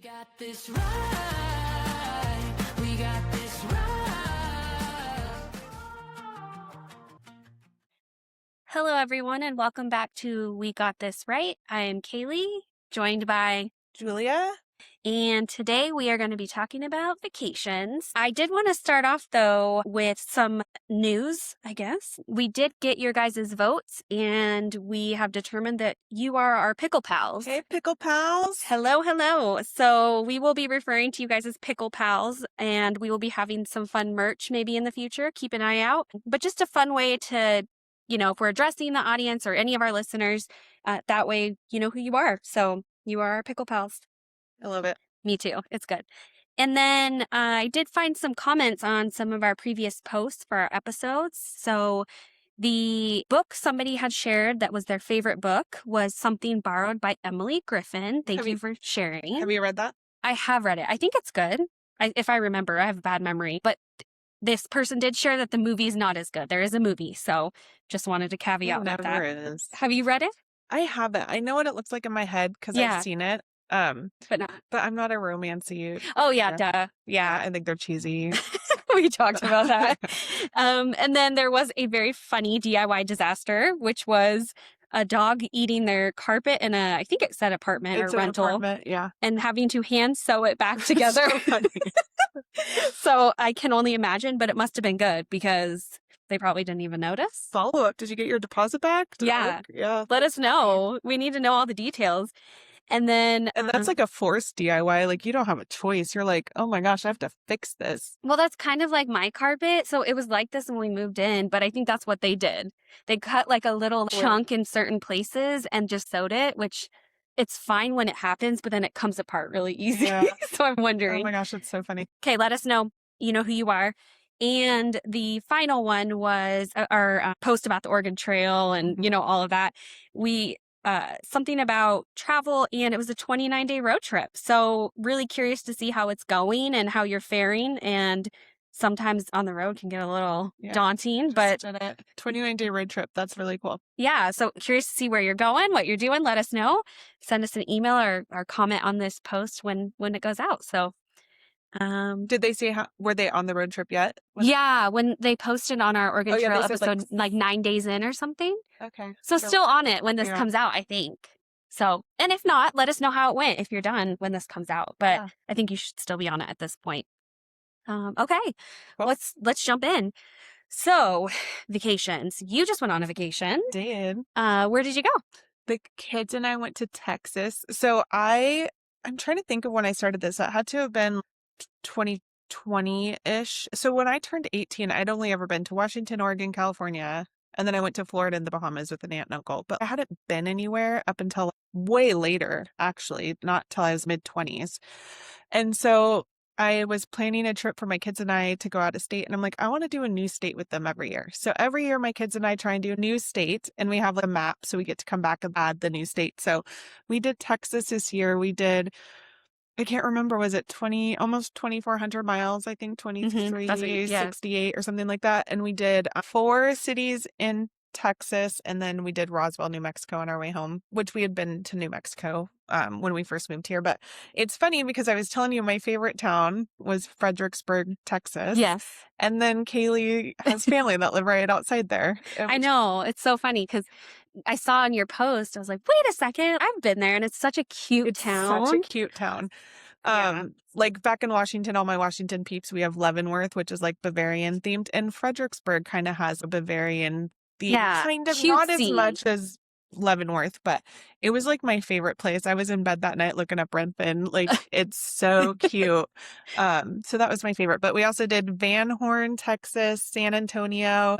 got this right. We got this right. Hello, everyone, and welcome back to We Got This Right. I am Kaylee, joined by Julia. and today we are going to be talking about vacations. I did want to start off, though, with some news, I guess. We did get your guys' votes, and we have determined that you are our Pickle Pals. Hey, Pickle Pals. Hello, hello. So we will be referring to you guys as Pickle Pals, and we will be having some fun merch maybe in the future. Keep an eye out. But just a fun way to, if we're addressing the audience or any of our listeners, that way you know who you are. So you are our Pickle Pals. I love it. Me too. It's good. And then I did find some comments on some of our previous posts for our episodes. So the book somebody had shared that was their favorite book was Something Borrowed by Emily Griffin. Thank you for sharing. Have you read that? I have read it. I think it's good. If I remember, I have a bad memory. But this person did share that the movie is not as good. There is a movie. So just wanted to caveat with that. Never is. Have you read it? I haven't. I know what it looks like in my head because I've seen it. But I'm not a romancy. Oh, yeah, duh. Yeah. I think they're cheesy. We talked about that. And then there was a very funny DIY disaster, which was a dog eating their carpet in I think it said apartment or rental. Apartment, yeah. And having to hand sew it back together. So funny. So I can only imagine, but it must have been good because they probably didn't even notice. Follow up. Did you get your deposit back? Yeah. Yeah. Let us know. We need to know all the details. And then... And that's like a forced DIY. Like, you don't have a choice. You're like, oh my gosh, I have to fix this. Well, that's kind of like my carpet. So it was like this when we moved in, but I think that's what they did. They cut like a little chunk in certain places and just sewed it, which it's fine when it happens, but then it comes apart really easy. Yeah. So I'm wondering. Oh my gosh, it's so funny. Okay, let us know. You know who you are. And the final one was our post about the Oregon Trail and, all of that. We... something about travel, and it was a 29-day road trip. So really curious to see how it's going and how you're faring. And sometimes on the road can get a little daunting, but 29-day road trip. That's really cool. Yeah. So curious to see where you're going, what you're doing. Let us know. Send us an email or comment on this post when it goes out. So did they say were they on the road trip yet? Yeah, when they posted on our Oregon Trail episode, like 9 days in or something. Okay. So still on it when this comes out, I think. So, and if not, let us know how it went if you're done when this comes out. But I think you should still be on it at this point. Okay, cool. Let's jump in. So, vacations. You just went on a vacation. Did. Where did you go? The kids and I went to Texas. So I'm trying to think of when I started this. It had to have been 2020-ish. So when I turned 18, I'd only ever been to Washington, Oregon, California, and then I went to Florida and the Bahamas with an aunt and uncle. But I hadn't been anywhere up until way later, actually, not till I was mid-20s. And so I was planning a trip for my kids and I to go out of state. And I'm like, I want to do a new state with them every year. So every year my kids and I try and do a new state, and we have like a map so we get to come back and add the new state. So we did Texas this year. We did, I can't remember, was it almost 2,400 miles, I think 2368 or something like that. And we did 4 cities in Texas, and then we did Roswell, New Mexico on our way home, which we had been to New Mexico when we first moved here. But it's funny because I was telling you my favorite town was Fredericksburg, Texas. Yes. And then Kaylee has family that live right outside there. I know. It's so funny because I saw on your post, I was like, wait a second, I've been there, and it's such a cute town. Such a cute town. Like back in Washington, all my Washington peeps, we have Leavenworth, which is like Bavarian themed, and Fredericksburg kind of has a Bavarian theme, kind of, not as much as Leavenworth, but it was like my favorite place. I was in bed that night looking up Renton. Like, it's so cute. So that was my favorite. But we also did Van Horn, Texas, San Antonio.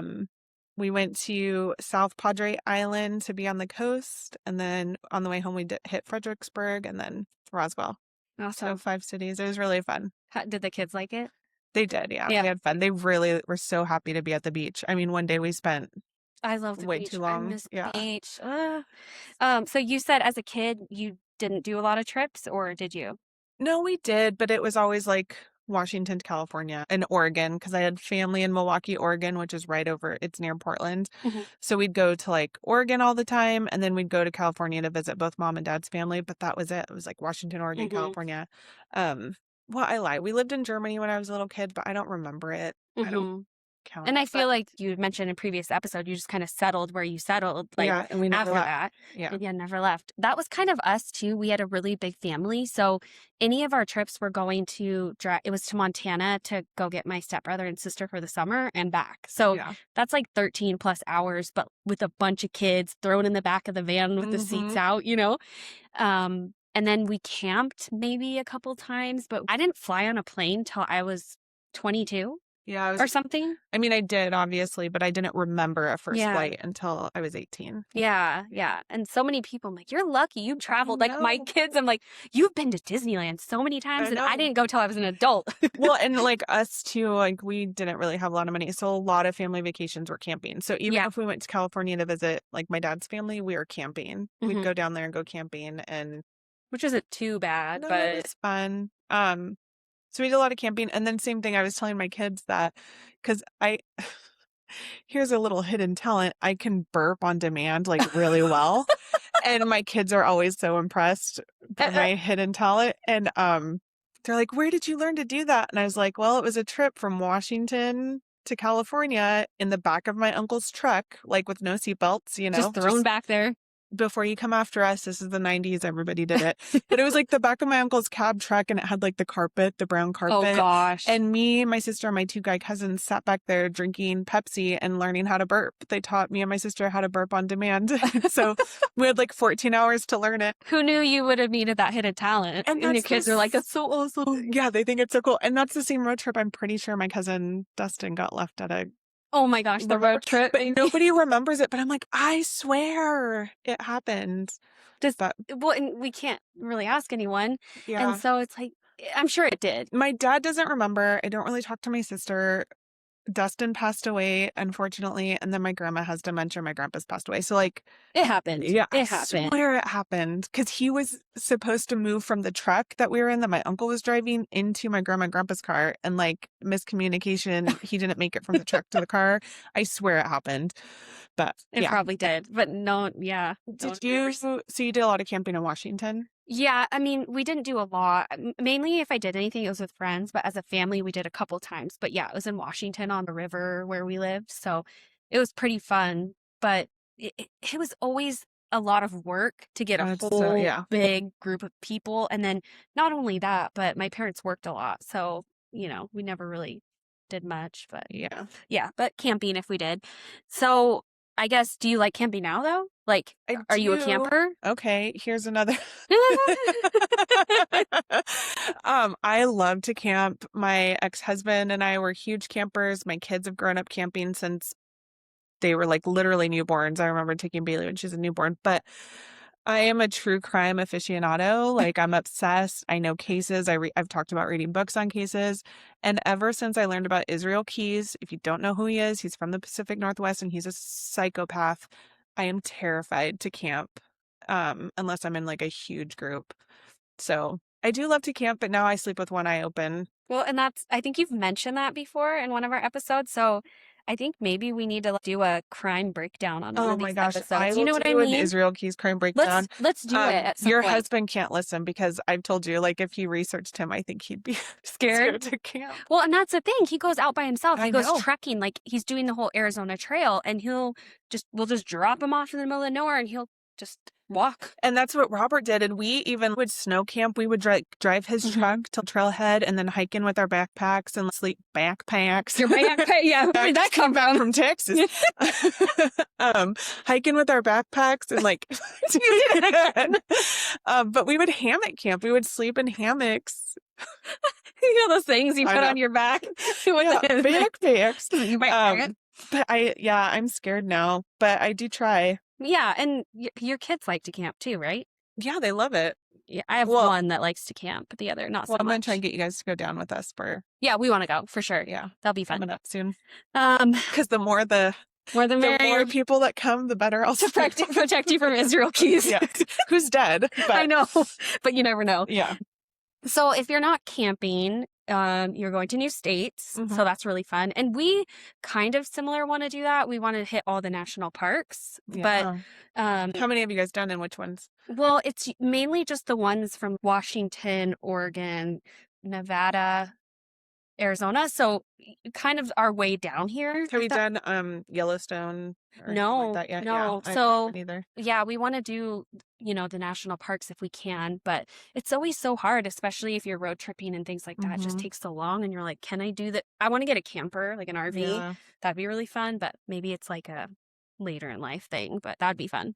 We went to South Padre Island to be on the coast, and then on the way home we hit Fredericksburg and then Roswell. Awesome. So 5 cities. It was really fun. Did the kids like it? They did, yeah. They had fun. They really were so happy to be at the beach. I mean, one day we spent I love the way beach. too long. I miss the beach. So you said as a kid you didn't do a lot of trips, or did you? No, we did, but it was always like Washington, California, and Oregon because I had family in Milwaukee, Oregon, which is right over, it's near Portland. Mhm. So we'd go to like Oregon all the time, and then we'd go to California to visit both mom and dad's family, but that was it. It was like Washington, Oregon, Mhm. California. Well, I lie. We lived in Germany when I was a little kid, but I don't remember it. I don't Mhm. count And I it, feel but like you mentioned in a previous episode, you just kind of settled where you settled, like yeah, and we never after left. that. Yeah. And yeah, never left. That was kind of us too. We had a really big family. So any of our trips were going to drive, it was to Montana to go get my stepbrother and sister for the summer and back. So Yeah. that's like 13 plus hours, but with a bunch of kids thrown in the back of the van with the seats out, you know? And then we camped maybe a couple times, but I didn't fly on a plane till I was 22 Yeah, or something. I mean, I did obviously, but I didn't remember a first Yeah. flight until I was 18. Yeah, yeah. And so many people, I'm like, you're lucky you traveled. Like my know. kids, I'm like, you've been to Disneyland so many times, and I know. didn't go till I was an adult. Well, and like us too, like we didn't really have a lot of money. So a lot of family vacations were camping. So even Yeah. if we went to California to visit like my dad's family, we were camping. We'd Mhm. go down there and go camping, and Which isn't too bad, no, it but was fun. So we did a lot of camping, and then same thing. I was telling my kids that because I here's a little hidden talent. I can burp on demand like really well. And my kids are always so impressed by my hidden talent. And they're like, "Where did you learn to do that?" And I was like, "Well, it was a trip from Washington to California in the back of my uncle's truck, like with no seatbelts, you know, just thrown back there. before you come after us." This is the 90s. Everybody did it. But it was like the back of my uncle's cab truck, and it had like the carpet, the brown Oh carpet. gosh. And me, my sister, and my two guy cousins sat back there drinking Pepsi and learning how to burp. They taught me and my sister how to burp on demand. So we had like 14 hours to learn it. Who knew you would have needed that hidden talent? And And your that's kids the are like, that's so awesome. Yeah, they think it's so cool. And that's the same road trip. I'm pretty sure my cousin Dustin got left at a Oh my gosh, the road trip. but nobody remembers it. But I'm like, I swear it happened. But Well, and we can't really ask anyone. yeah, And so it's like, I'm sure it did. my dad doesn't remember. I don't really talk to my sister. Dustin passed away, unfortunately, and then my grandma has dementia. My grandpa's passed away. So like, It happened. yeah, I It happened. swear it happened because he was supposed to move from the truck that we were in that my uncle was driving into my grandma and grandpa's car, and like miscommunication, he didn't make it from the truck to the car. I swear it happened, but It yeah. probably did. But no, yeah. Did you? So you did a lot of camping in Washington? Yeah, I mean, we didn't do a lot. Mainly, if I did anything, it was with friends. But as a family, we did a couple times. But yeah, it was in Washington on the river where we lived. So it was pretty fun. But it was always a lot of work to get a That's so- whole yeah. big group of people. And then not only that, but my parents worked a lot. So, you know, we never really did much. But Yeah. but camping if we did. So I guess, do you like camping now though? Like, I are you a do. camper? Okay, here's another. I love to camp. My ex-husband and I were huge campers. My kids have grown up camping since they were like literally newborns. I remember taking Bailey when she was a newborn, but I am a true crime aficionado. Like I'm obsessed. I know cases. I've talked about reading books on cases. And ever since I learned about Israel Keys, if you don't know who he is, he's from the Pacific Northwest and he's a psychopath. I am terrified to camp unless I'm in like a huge group. So I do love to camp, but now I sleep with one eye open. Well, and I think you've mentioned that before in one of our episodes. So I think maybe we need to do a crime breakdown on one Oh of my these gosh, I episodes. You will know what I do an mean? Israel Keys crime breakdown. Let's do it at some Your point. husband can't listen because I've told you, like, if he researched him, I think he'd be Scared? scared to camp. Well, and that's the thing. He goes out by himself. I He goes know. trekking, like he's doing the whole Arizona Trail, and we'll just drop him off in the middle of nowhere, and he'll just walk. And that's what Robert did. And we even would snow camp. We would drive his truck till trailhead and then hike in with our backpacks and sleep backpacks. Your backpack, yeah. Where did that come from? From Texas. Hiking with our backpacks and like, but we would hammock camp. We would sleep in hammocks. You know those things you I put know. on your back? Yeah, backpacks. You might forget. But I'm scared now, but I do try. Yeah, and your kids like to camp too, right? Yeah, they love it. Yeah, I have Well- one that likes to camp, but the other not Well, so I'm gonna much. try and get you guys to go down with us for Yeah, we want to go for sure. yeah, That'll be fun. coming up soon. Um, Because the more more than the merrier. more people that come, the better. I'll to protect you from Israel Keys. Yeah, who's dead? But, I know, but you never know. Yeah, So if you're not camping, You're going to new states, Mhm. so that's really fun. And we kind of similar want to do that. We want to hit all the national parks, but Yeah. How many have you guys done and which ones? well, it's mainly just the ones from Washington, Oregon, Nevada, Arizona. So kind of our way down here. Have you done Yellowstone or anything like No, that yet? Yeah, no. I So haven't either. yeah, we want to do, the national parks if we can, but it's always so hard, especially if you're road tripping and things like that. It just Mhm. takes so long and you're like, can I do that? I want to get a camper, like an RV. Yeah. That'd be really fun, but maybe it's like a later in life thing, but that'd be fun.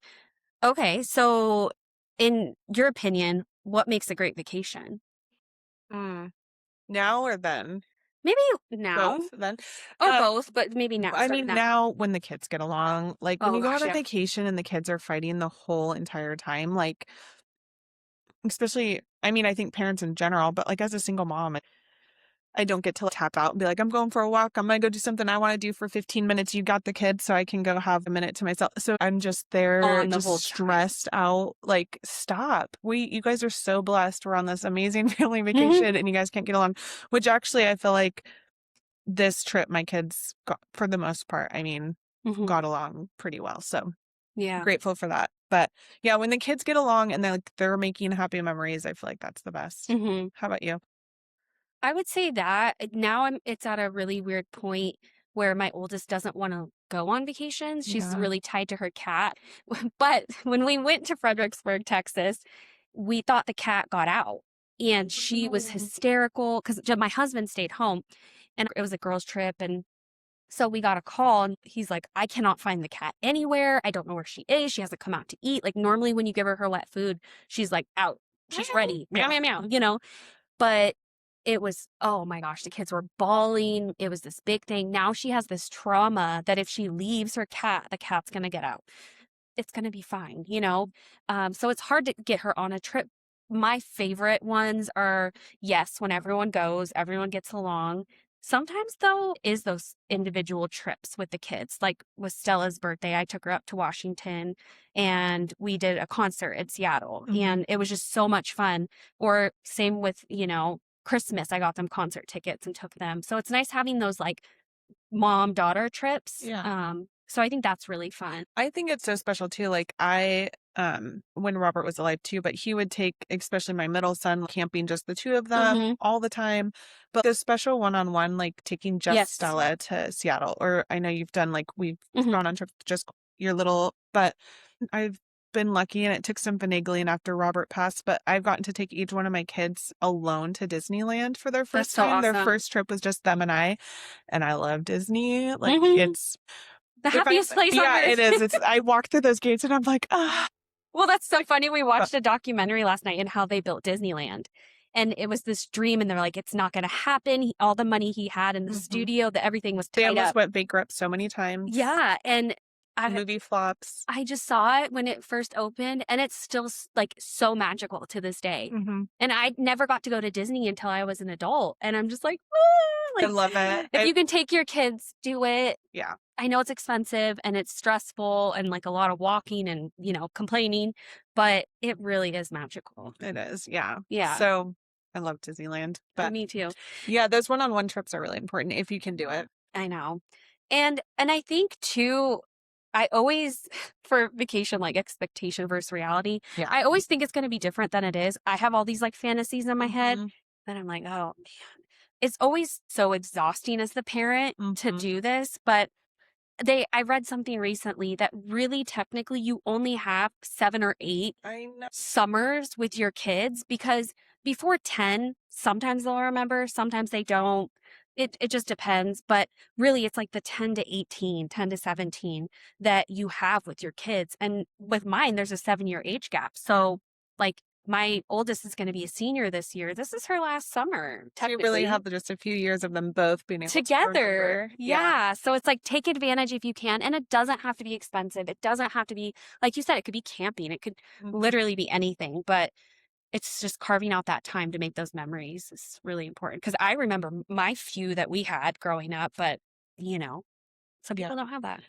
Okay, so in your opinion, what makes a great vacation? Mm. Now or then? Maybe now Both then? or Uh, both, but maybe now. I Start mean, now. now when the kids get along, like when Oh you go on gosh, a yeah. vacation and the kids are fighting the whole entire time, like especially, I mean, I think parents in general, but like as a single mom, I don't get to like, tap out and be like, I'm going for a walk. I'm going to go do something I want to do for 15 minutes. You got the kids, so I can go have a minute to myself. So I'm just there, On the just whole time. stressed out. Like, stop. You guys are so blessed. We're on this amazing family Mhm. vacation and you guys can't get along, which actually I feel like this trip, my kids got, for the most part, I mean, Mhm. got along pretty well. So Yeah. grateful for that. But yeah, when the kids get along and they're making happy memories, I feel like that's the best. hmm How about you? I would say that now it's at a really weird point where my oldest doesn't want to go on vacations. She's Yeah. really tied to her cat. But when we went to Fredericksburg, Texas, we thought the cat got out and she was Oh. hysterical because my husband stayed home and it was a girls' trip. And so we got a call and he's like, I cannot find the cat anywhere. I don't know where she is. She hasn't come out to eat. Like normally when you give her wet food, she's like out. She's ready. Meow, Yeah. meow, meow. But it was, oh my gosh, the kids were bawling. It was this big thing. Now she has this trauma that if she leaves her cat, the cat's going to get out. It's going to be fine. So it's hard to get her on a trip. My favorite ones are, yes, when everyone goes, everyone gets along. Sometimes, though, is those individual trips with the kids. Like with Stella's birthday, I took her up to Washington and we did a concert in Seattle, Mhm. and it was just so much fun. Or same with, Christmas, I got them concert tickets and took them. So it's nice having those like mom-daughter trips. Yeah. So I think that's really fun. I think it's so special too. Like when Robert was alive too, but he would take especially my middle son camping, just the two of them Mhm. all the time. But the special one-on-one, like taking just Yes. Stella to Seattle, or I know you've done like we've Mhm. gone on trips just your little, but I've been lucky and it took some finagling after Robert passed, but I've gotten to take each one of my kids alone to Disneyland for their That's first so time. Their awesome. first trip was just them and I love Disney. Like Mhm. it's The if I happiest place on yeah, earth. it is. It's I walk through those gates and I'm like, ah. Well, that's so funny. We watched a documentary last night on how they built Disneyland. And it was this dream, and they're like, it's not going to happen. All the money he had in the Mhm. studio, that everything was They tied almost up. went bankrupt so many times. Yeah. And I, Movie flops. I just saw it when it first opened, and it's still like so magical to this day. Mm-hmm. And I never got to go to Disney until I was an adult. And I'm just like, I love it. if you can take your kids, do it. Yeah. I know it's expensive and it's stressful and like a lot of walking and, complaining, but it really is magical. It is. Yeah. Yeah. So I love Disneyland. But Me too. yeah, those one-on-one trips are really important if you can do it. I know. And I think too, I always for vacation, like expectation versus reality, Yeah. I always think it's going to be different than it is. I have all these like fantasies in my head Mhm. that I'm like, oh man, it's always so exhausting as the parent to Mhm. do this. But I read something recently that really technically you only have 7 or 8 I know. summers with your kids, because before 10, sometimes they'll remember, sometimes they don't. It just depends. But really, it's like the 10 to 18, 10 to 17 that you have with your kids. And with mine, there's a 7-year age gap. So, like, my oldest is going to be a senior this year. This is her last summer, So you technically. really have just a few years of them both being able to Together. remember. Yeah. So it's like take advantage if you can. And it doesn't have to be expensive. It doesn't have to be, like you said, it could be camping. It could Mhm. literally be anything. But it's just carving out that time to make those memories is really important. Because I remember my few that we had growing up, but some Yeah. people don't have that.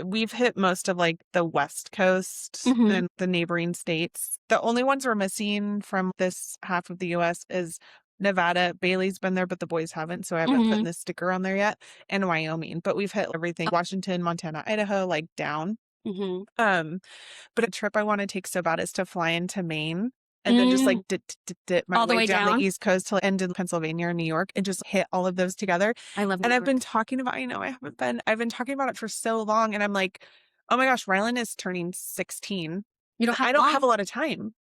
We've hit most of like the West Coast Mhm. and the neighboring states. The only ones we're missing from this half of the US is Nevada. Bailey's been there, but the boys haven't, so I haven't put the sticker on there yet. And Wyoming, but we've hit everything: Washington, Montana, Idaho, like down. But a trip I want to take so bad is to fly into Maine and then just like dip my All the way way down down? the East Coast till end in Pennsylvania or New York and just hit all of those together. I love New And I've been York. talking about, I know I haven't been, I've been talking about it for so long, and I'm like, oh my gosh, Rylan is turning 16. You don't have I don't have a long. lot of time.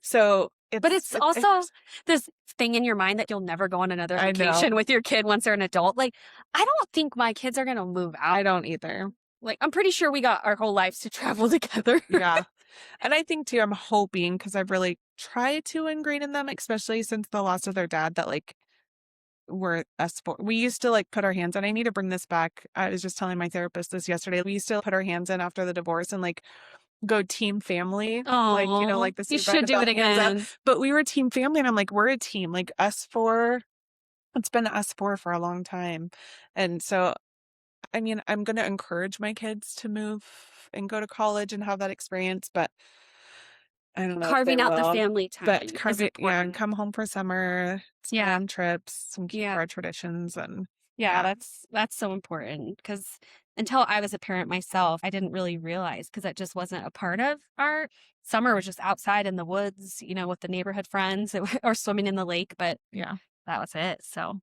So But it's also this thing in your mind that you'll never go on another I know. vacation with your kid once they're an adult. Like, I don't think my kids are going to move out. I don't either. Like, I'm pretty sure we got our whole lives to travel together. Yeah. And I think too, I'm hoping, because I've really tried to ingrain in them, especially since the loss of their dad, that like we used to like put our hands in. I need to bring this back. I was just telling my therapist this yesterday. We used to put our hands in after the divorce and like go team family. Oh, like, you know, like this. you should do it again. But we were team family, and I'm like, we're a team, like us four. It's been us four for a long time. And so, I mean, I'm going to encourage my kids to move and go to college and have that experience, but I don't know. Carving out the family time. But and come home for summer, plan trips, and keep our traditions. And that's so important, because until I was a parent myself, I didn't really realize, because that just wasn't a part of our summer. Was just outside in the woods, you know, with the neighborhood friends or swimming in the lake. But that was it. So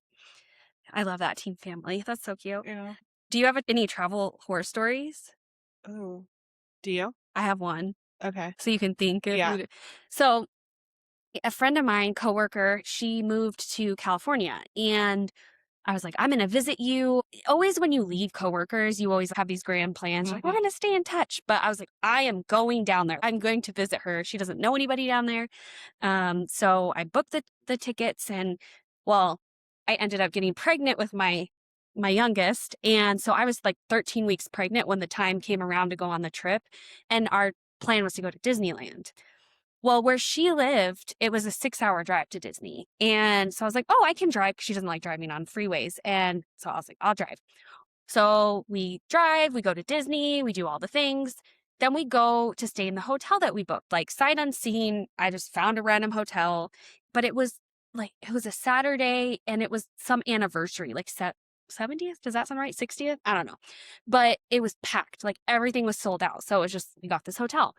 I love that team family. That's so cute. Yeah. Do you have any travel horror stories? Oh, do you? I have one. Okay. So you can think. So a friend of mine, coworker, she moved to California, and I was like, I'm going to visit you. Always when you leave coworkers, you always have these grand plans. Like, we're going to stay in touch. But I was like, I am going down there. I'm going to visit her. She doesn't know anybody down there. So I booked the tickets, and well, I ended up getting pregnant with my youngest. And so I was like 13 weeks pregnant when the time came around to go on the trip. And our plan was to go to Disneyland. Well, where she lived, it was a 6-hour drive to Disney. And so I was like, oh, I can drive, 'cause she doesn't like driving on freeways. And so I was like, I'll drive. So we drive, we go to Disney, we do all the things. Then we go to stay in the hotel that we booked, like sight unseen. I just found a random hotel, but it was a Saturday, and it was some anniversary, like 70th. Does that sound right? 60th? I don't know. But it was packed. Like everything was sold out. So it was just, we got this hotel.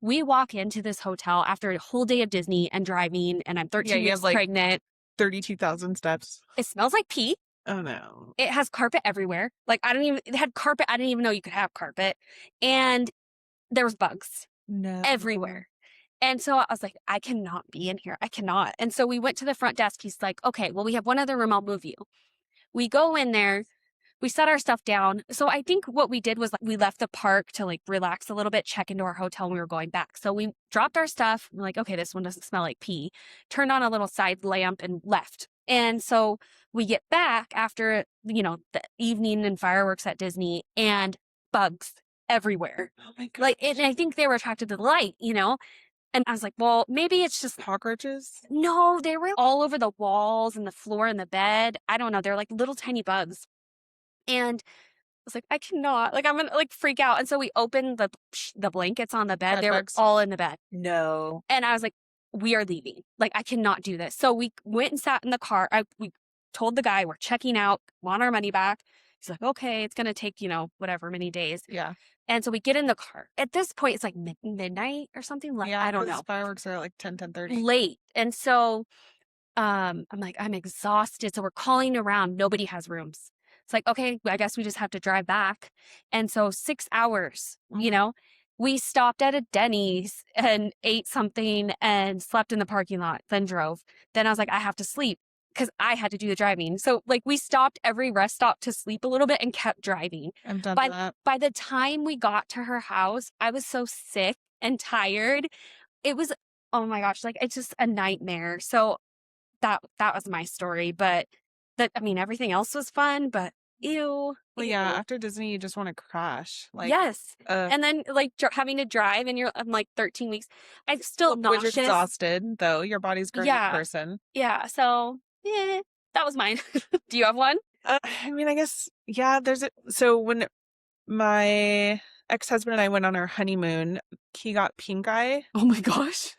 We walk into this hotel after a whole day of Disney and driving, and I'm 13 weeks pregnant. 32,000 steps. It smells like pee. Oh no. It has carpet everywhere. Like it had carpet. I didn't even know you could have carpet. And there was bugs everywhere. And so I was like, I cannot be in here. I cannot. And so we went to the front desk. He's like, okay, well, we have one other room. I'll move you. We go in there. We set our stuff down. So I think what we did was we left the park to like relax a little bit, check into our hotel, and we were going back. So we dropped our stuff. We're like, okay, this one doesn't smell like pee. Turned on a little side lamp and left. And so we get back after, you know, the evening and fireworks at Disney, and bugs everywhere. Oh my God. Like, and I think they were attracted to the light, you know? And I was like, well, maybe it's just cockroaches. No, they were all over the walls and the floor and the bed. I don't know. They're like little tiny bugs. And I was like, I cannot, like, I'm gonna like freak out. And so we opened the blankets on the bed. They were all in the bed. No. And I was like, we are leaving. Like, I cannot do this. So we went and sat in the car. We told the guy we're checking out, want our money back. He's like, okay, it's going to take, you know, whatever many days. Yeah. And so we get in the car. At this point, it's like midnight or something. Like, I don't know. Fireworks are like 10:30. Late. And so I'm like, I'm exhausted. So we're calling around. Nobody has rooms. It's like, okay, I guess we just have to drive back. And so 6 hours, you know, we stopped at a Denny's and ate something and slept in the parking lot, then drove. Then I was like, I have to sleep, because I had to do the driving. So like we stopped every rest stop to sleep a little bit and kept driving. I'm done with that. By the time we got to her house, I was so sick and tired. It was, oh my gosh, like it's just a nightmare. So that was my story. But I mean, everything else was fun, but ew. Well, yeah, after Disney, you just want to crash. Like, yes. And then like having to drive, and I'm like 13 weeks. I'm still nauseous. You're exhausted, though. Your body's growing a person. Yeah. So that was mine. Do you have one? I mean, I guess, yeah, so when my ex-husband and I went on our honeymoon, he got pink eye. Oh my gosh.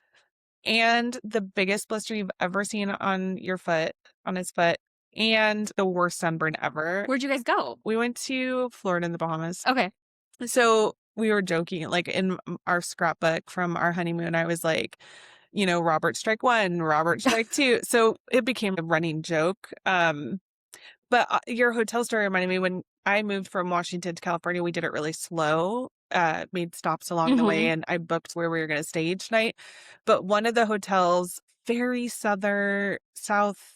and the biggest blister you've ever seen on his foot, and the worst sunburn ever. Where'd you guys go? We went to Florida and the Bahamas. Okay. So we were joking, like in our scrapbook from our honeymoon, I was like, Robert strike one, Robert strike two. So it became a running joke. But your hotel story reminded me when I moved from Washington to California, we did it really slow, made stops along the way, and I booked where we were going to stay each night. But one of the hotels, very south,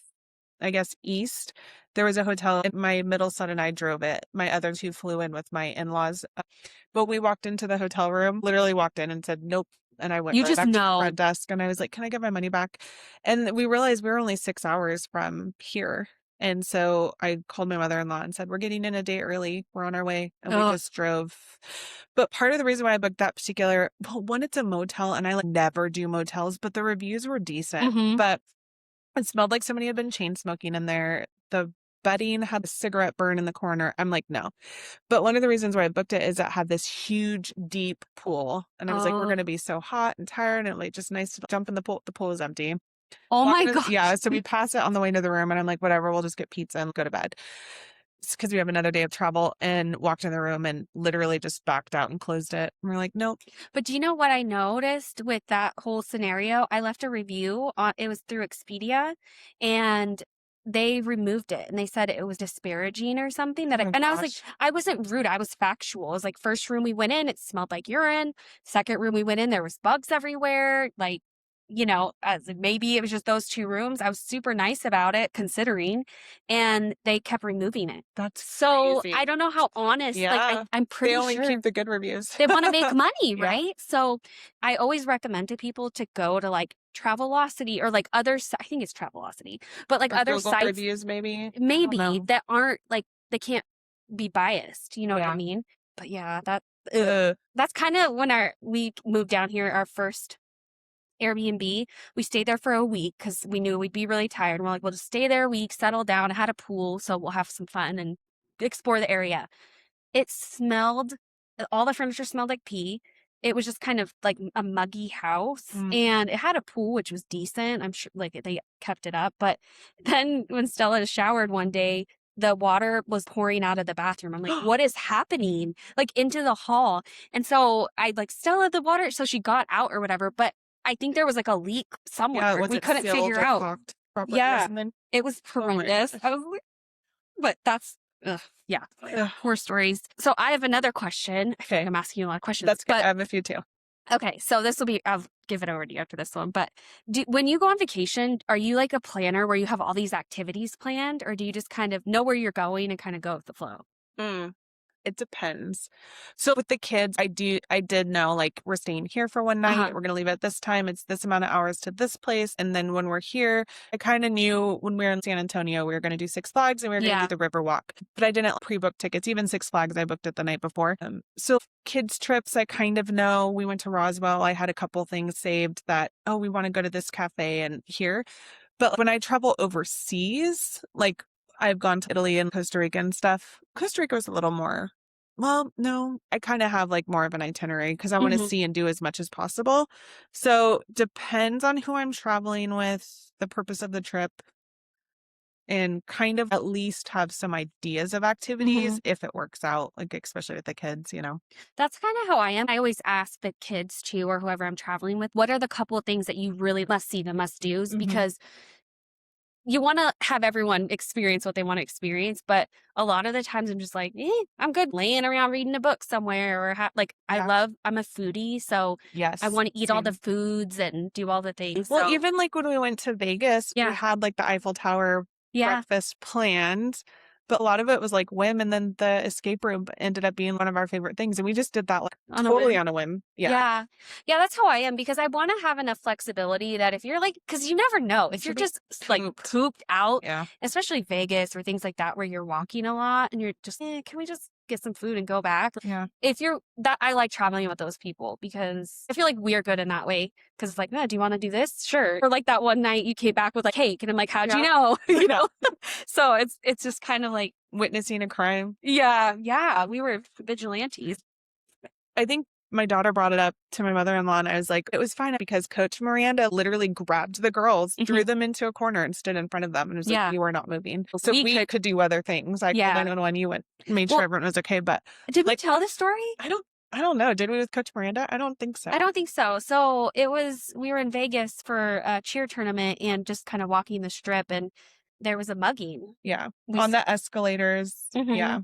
I guess, east, there was a hotel. My middle son and I drove it. My other two flew in with my in-laws. But we walked into the hotel room, literally walked in and said, nope. And I went You right just back to the know. front desk and I was like, can I get my money back? And we realized we were only 6 hours from here. And so I called my mother-in-law and said, we're getting in a day early. We're on our way. And we just drove. But part of the reason why I booked that particular, well, one, it's a motel and I never do motels, but the reviews were decent. But it smelled like somebody had been chain smoking in there. The bedding had a cigarette burn in the corner. I'm like, no. But one of the reasons why I booked it is it had this huge, deep pool. And I was like, we're going to be so hot and tired and just nice to jump in the pool. The pool is empty. Oh my God. Yeah. So we pass it on the way to the room and I'm like, whatever, we'll just get pizza and go to bed. Because we have another day of travel, and walked in the room and literally just backed out and closed it. And we're like, nope. But do you know what I noticed with that whole scenario? I left a review it was through Expedia, and they removed it and they said it was disparaging or something I was like, I wasn't rude. I was factual. It was like, first room we went in, it smelled like urine. Second room we went in, there was bugs everywhere. As maybe it was just those 2 rooms. I was super nice about it considering, and they kept removing it. That's so crazy. I don't know how honest. Yeah. I'm pretty They only sure keep the good reviews. they want to make money, Yeah. right? So I always recommend to people to go to Travelocity or other. I think it's Travelocity, but Or other Google sites reviews, maybe that aren't they can't be biased. You know what I Yeah. mean? But yeah, that's kind of when we moved down here. Our first Airbnb, we stayed there for a week because we knew we'd be really tired. We're like, we'll just stay there a week, settle down. I had a pool, so we'll have some fun and explore the area. It smelled, all the furniture smelled like pee. It was just kind of like a muggy house, and it had a pool, which was decent. I'm sure they kept it up. But then when Stella showered one day, the water was pouring out of the bathroom. I'm like, what is happening? Into the hall. And so I Stella, the water. So she got out or whatever. But I think there was a leak somewhere. Yeah, We couldn't figure out. Caulked properly Yeah. or something? It was horrendous. I was like, but that's, yeah, Ugh. horror stories. So I have another question. I feel like I'm asking you a lot of questions. That's good. I But have a few too. okay, so this will be, I'll give it over to you after this one. But when you go on vacation, are you like a planner where you have all these activities planned, or do you just kind of know where you're going and kind of go with the flow? It depends. So with the kids, I did know we're staying here for one night. We're going to leave at this time. It's this amount of hours to this place. And then when we're here, I kind of knew when we were in San Antonio, we were going to do Six Flags and we were going to do the river walk. But I didn't pre-book tickets. Even Six Flags, I booked it the night before. So kids trips, I kind of know. We went to Roswell. I had a couple things saved that, we want to go to this cafe and here. But when I travel overseas, I've gone to Italy and Costa Rica and stuff. Costa Rica was a little more, well, no, I kind of have more of an itinerary because I want to see and do as much as possible. So depends on who I'm traveling with, the purpose of the trip, and kind of at least have some ideas of activities if it works out, especially with the kids, That's kind of how I am. I always ask the kids too, or whoever I'm traveling with, what are the couple of things that you really must see, the must do's? Because you want to have everyone experience what they want to experience, but a lot of the times I'm just I'm good laying around reading a book somewhere, or I'm a foodie, so Yes, I want to eat all same. the foods and do all the things. Well, so, even when we went to Vegas, we had the Eiffel Tower breakfast planned, but a lot of it was whim, and then the escape room ended up being one of our favorite things, and we just did that totally on a whim. Yeah, that's how I am, because I want to have enough flexibility that if you're because you never know if you're just pooped out, especially Vegas or things like that where you're walking a lot and you're just can we just get some food and go back? If you're that, I like traveling with those people because I feel like we're good in that way, because it's no, do you want to do this? Sure. Or that one night you came back with cake and I'm how'd you know? You know? So it's just kind of witnessing a crime. yeah, we were vigilantes. I think my daughter brought it up to my mother-in-law, and I was like, it was fine because Coach Miranda literally grabbed the girls, drew them into a corner, and stood in front of them, and was like, "You are not moving." So we could do other things. I called 911. You went, made sure everyone was okay. But did we tell the story? I don't know. Did we with Coach Miranda? I don't think so. I don't think so. So we were in Vegas for a cheer tournament and just kind of walking the strip, and there was a mugging. Yeah. On the escalators. Yeah.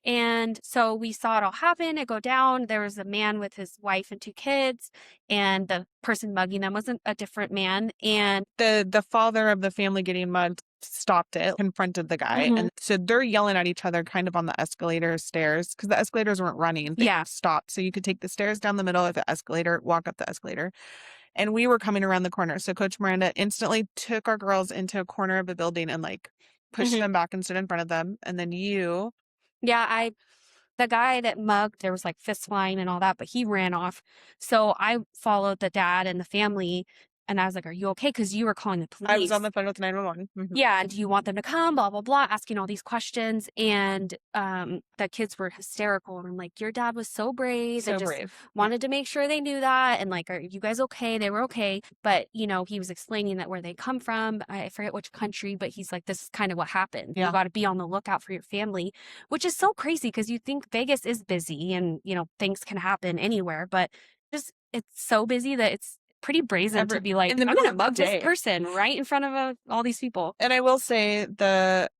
And so we saw it all happen. It go down. There was a man with his wife and 2 kids, and the person mugging them was a different man. And the father of the family getting mugged stopped it, confronted the guy. And so they're yelling at each other kind of on the escalator stairs because the escalators weren't running. They stopped. So you could take the stairs down the middle of the escalator, walk up the escalator. And we were coming around the corner. So Coach Miranda instantly took our girls into a corner of the building and like pushed them back and stood in front of them. And then the guy that mugged, there was like fist flying and all that, but he ran off. So I followed the dad and the family, and I was like, "Are you okay?" Because you were calling the police. I was on the phone with 911. Yeah, and do you want them to come? Blah, blah, blah, asking all these questions. And the kids were hysterical. And I'm like, your dad was so brave. So and just brave. wanted to make sure they knew that. And like, are you guys okay? They were okay. But, he was explaining that where they come from, I forget which country, but he's like, this is kind of what happened. You got to be on the lookout for your family, which is so crazy because you think Vegas is busy and, things can happen anywhere. But just it's so busy that it's pretty brazen to be like, I'm going to mug this person right in front of all these people. And I will say the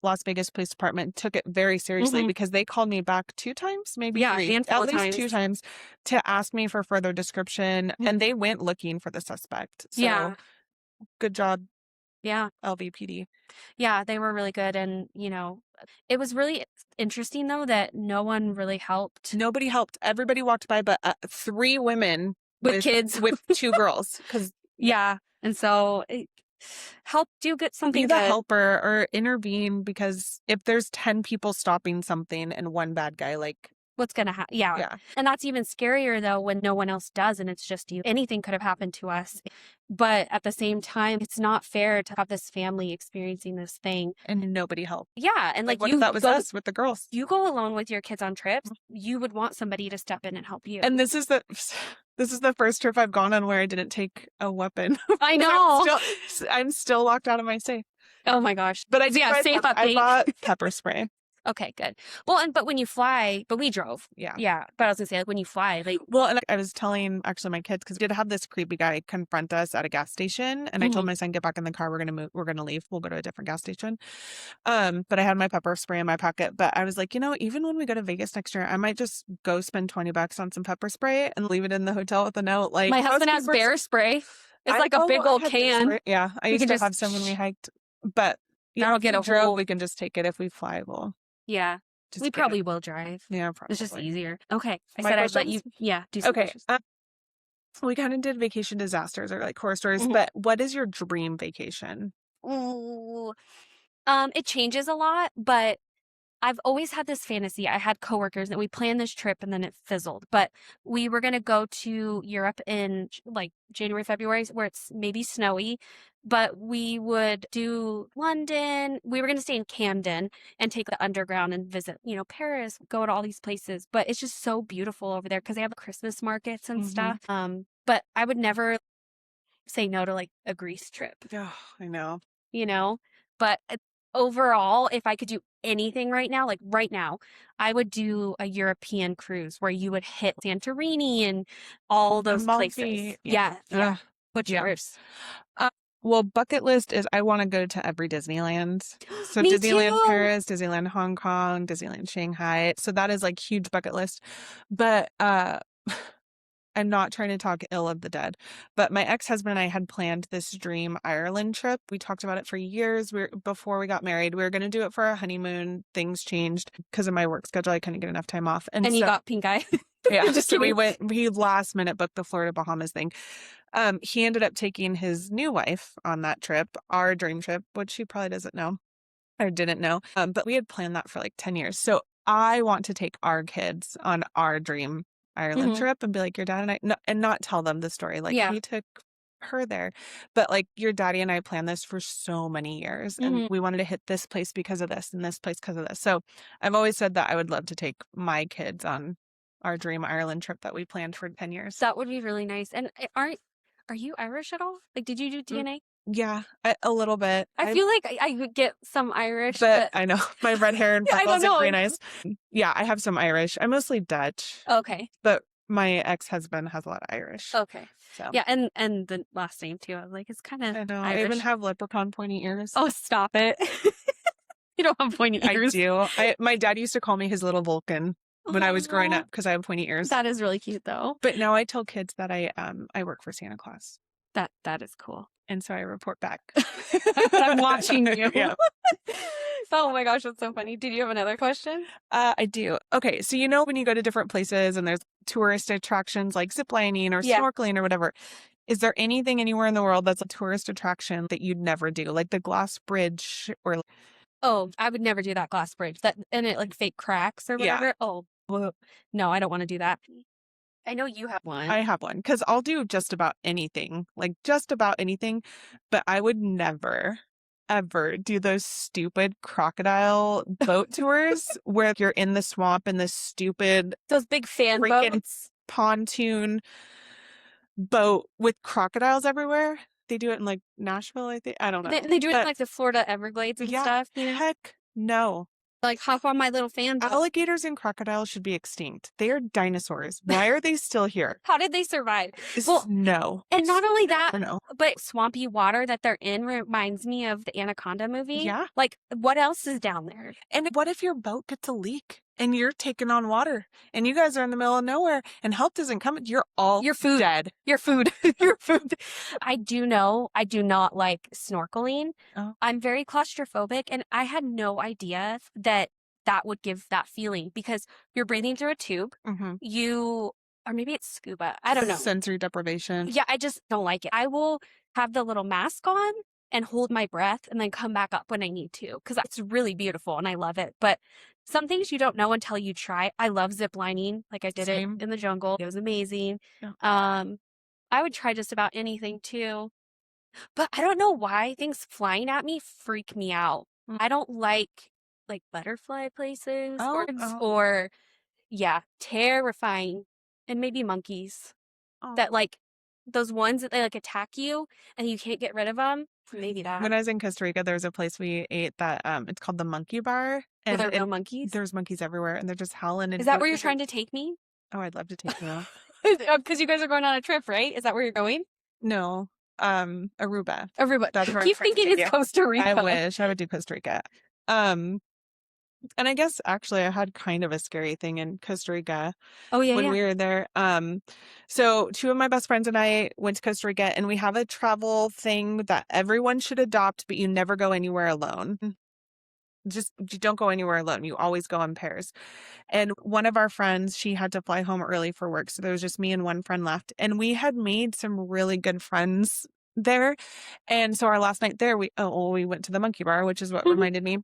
Las Vegas Police Department took it very seriously because they called me back 2 times, maybe 3, at least 2 times to ask me for further description. And they went looking for the suspect. So good job. Yeah. LVPD. Yeah, they were really good. And, it was really interesting though that no one really helped. Nobody helped. Everybody walked by, but 3 women with kids with 2 girls. And so do get something be the helper or intervene, because if there's 10 people stopping something and one bad guy, like what's gonna happen? Yeah. And that's even scarier though when no one else does and it's just you. Anything could have happened to us. But at the same time, it's not fair to have this family experiencing this thing and nobody helped. Yeah. And like what if that was us with the girls? You go alone with your kids on trips, you would want somebody to step in and help you. And this is the first trip I've gone on where I didn't take a weapon. I know. I'm still locked out of my safe. Oh my gosh. But safe update. I bought pepper spray. Okay, good. Well, but when you fly, but we drove. Yeah. But I was gonna say, like, when you fly, like. Well, and I was telling actually my kids, because we did have this creepy guy confront us at a gas station, and I told my son, get back in the car. We're gonna leave. We'll go to a different gas station. But I had my pepper spray in my pocket. But I was like, even when we go to Vegas next year, I might just go spend $20 on some pepper spray and leave it in the hotel with a note. Like, my husband has bear spray. It's like a big old can. Yeah, I used to have some when we hiked, but that'll get a drill. We can just take it if we fly. Yeah. We probably will drive. Yeah, probably. It's just easier. Okay. I said I'd let you, do some questions. We kind of did vacation disasters or like horror stories, but what is your dream vacation? Ooh. It changes a lot, but I've always had this fantasy. I had coworkers that we planned this trip and then it fizzled, but we were going to go to Europe in like January, February, where it's maybe snowy, but we would do London. We were going to stay in Camden and take the underground and visit, Paris, go to all these places, but it's just so beautiful over there because they have Christmas markets and stuff. But I would never say no to like a Greece trip. Oh, I know. But overall, if I could do anything right now, I would do a European cruise where you would hit Santorini and all those places. Yeah. What's yours? Well, bucket list is I want to go to every Disneyland. So Me Disneyland too. Paris, Disneyland Hong Kong, Disneyland Shanghai. So that is like huge bucket list. But I'm not trying to talk ill of the dead, but my ex-husband and I had planned this dream Ireland trip. We talked about it for years. Before we got married, we were going to do it for our honeymoon. Things changed because of my work schedule. I couldn't get enough time off. And you got pink eye. Yeah. So he last minute booked the Florida Bahamas thing. He ended up taking his new wife on that trip, our dream trip, which she probably doesn't know or didn't know. But we had planned that for like 10 years. So I want to take our kids on our dream Ireland trip and be like, your dad and I, and not tell them the story. Like, we took her there, but like your daddy and I planned this for so many years and we wanted to hit this place because of this and this place because of this. So I've always said that I would love to take my kids on our dream Ireland trip that we planned for 10 years. That would be really nice. And are you Irish at all? Like, did you do DNA? Yeah, a little bit. I feel like I would get some Irish, but I know my red hair and Yeah, I don't freckles and know. green eyes. Yeah, I have some Irish. I'm mostly Dutch, Okay. but my ex-husband has a lot of Irish. Okay. So Yeah, and the last name too. I was like, it's kind of I know. Irish. I even have leprechaun pointy ears. Oh, stop it. You don't have pointy ears. I do. My dad used to call me his little Vulcan when I was growing up because I have pointy ears. That is really cute though. But now I tell kids that I work for Santa Claus. That is cool. And so I report back. I'm watching you. Yeah. Oh my gosh, that's so funny. Did you have another question? I do. Okay, so you know when you go to different places and there's tourist attractions like ziplining or snorkeling or whatever, is there anything anywhere in the world that's a tourist attraction that you'd never do? Like the glass bridge or... Oh, I would never do that glass bridge. That and it like fake cracks or whatever. Yeah. Oh, no, I don't want to do that. I know you have one. I have one because I'll do just about anything, like just about anything, but I would never, ever do those stupid crocodile boat tours where you're in the swamp in this stupid Those big fan freaking boats. pontoon boat with crocodiles everywhere. They do it in like Nashville, I think. I don't know. They do it in like the Florida Everglades and stuff. You know? Heck no. Like hop on my little fan boat. Alligators and crocodiles should be extinct. They are dinosaurs. Why are they still here? How did they survive? No. And not only that, No. but swampy water that they're in reminds me of the Anaconda movie. Yeah. Like, what else is down there? And what if your boat gets a leak and you're taking on water and you guys are in the middle of nowhere and help doesn't come? You're all Your food. dead. Your food. Your food. I do know I do not like snorkeling. Oh. I'm very claustrophobic, and I had no idea that would give that feeling because you're breathing through a tube. Mm-hmm. Or maybe it's scuba. I don't know. Sensory deprivation. Yeah, I just don't like it. I will have the little mask on and hold my breath and then come back up when I need to because it's really beautiful and I love it. But some things you don't know until you try. I love zip lining. Like I did Same. it in the jungle. It was amazing. Yeah. I would try just about anything too. But I don't know why things flying at me freak me out. I don't like butterfly places or terrifying. And maybe monkeys that those ones that they attack you and you can't get rid of them. Maybe that. When I was in Costa Rica, there was a place we ate that it's called the Monkey Bar. And there are no monkeys? There's monkeys everywhere and they're just howling. Is that where you're trying to take me? Oh, I'd love to take you. Because you guys are going on a trip, right? Is that where you're going? No. Aruba. Aruba. That's where Keep thinking it's Costa Rica. I wish I would do Costa Rica. And I guess actually I had kind of a scary thing in Costa Rica. Oh yeah. When we were there. So two of my best friends and I went to Costa Rica and we have a travel thing that everyone should adopt, but you never go anywhere alone. You don't go anywhere alone. You always go in pairs. And one of our friends, she had to fly home early for work. So there was just me and one friend left. And we had made some really good friends there. And so our last night there, we went to the Monkey Bar, which is what reminded me.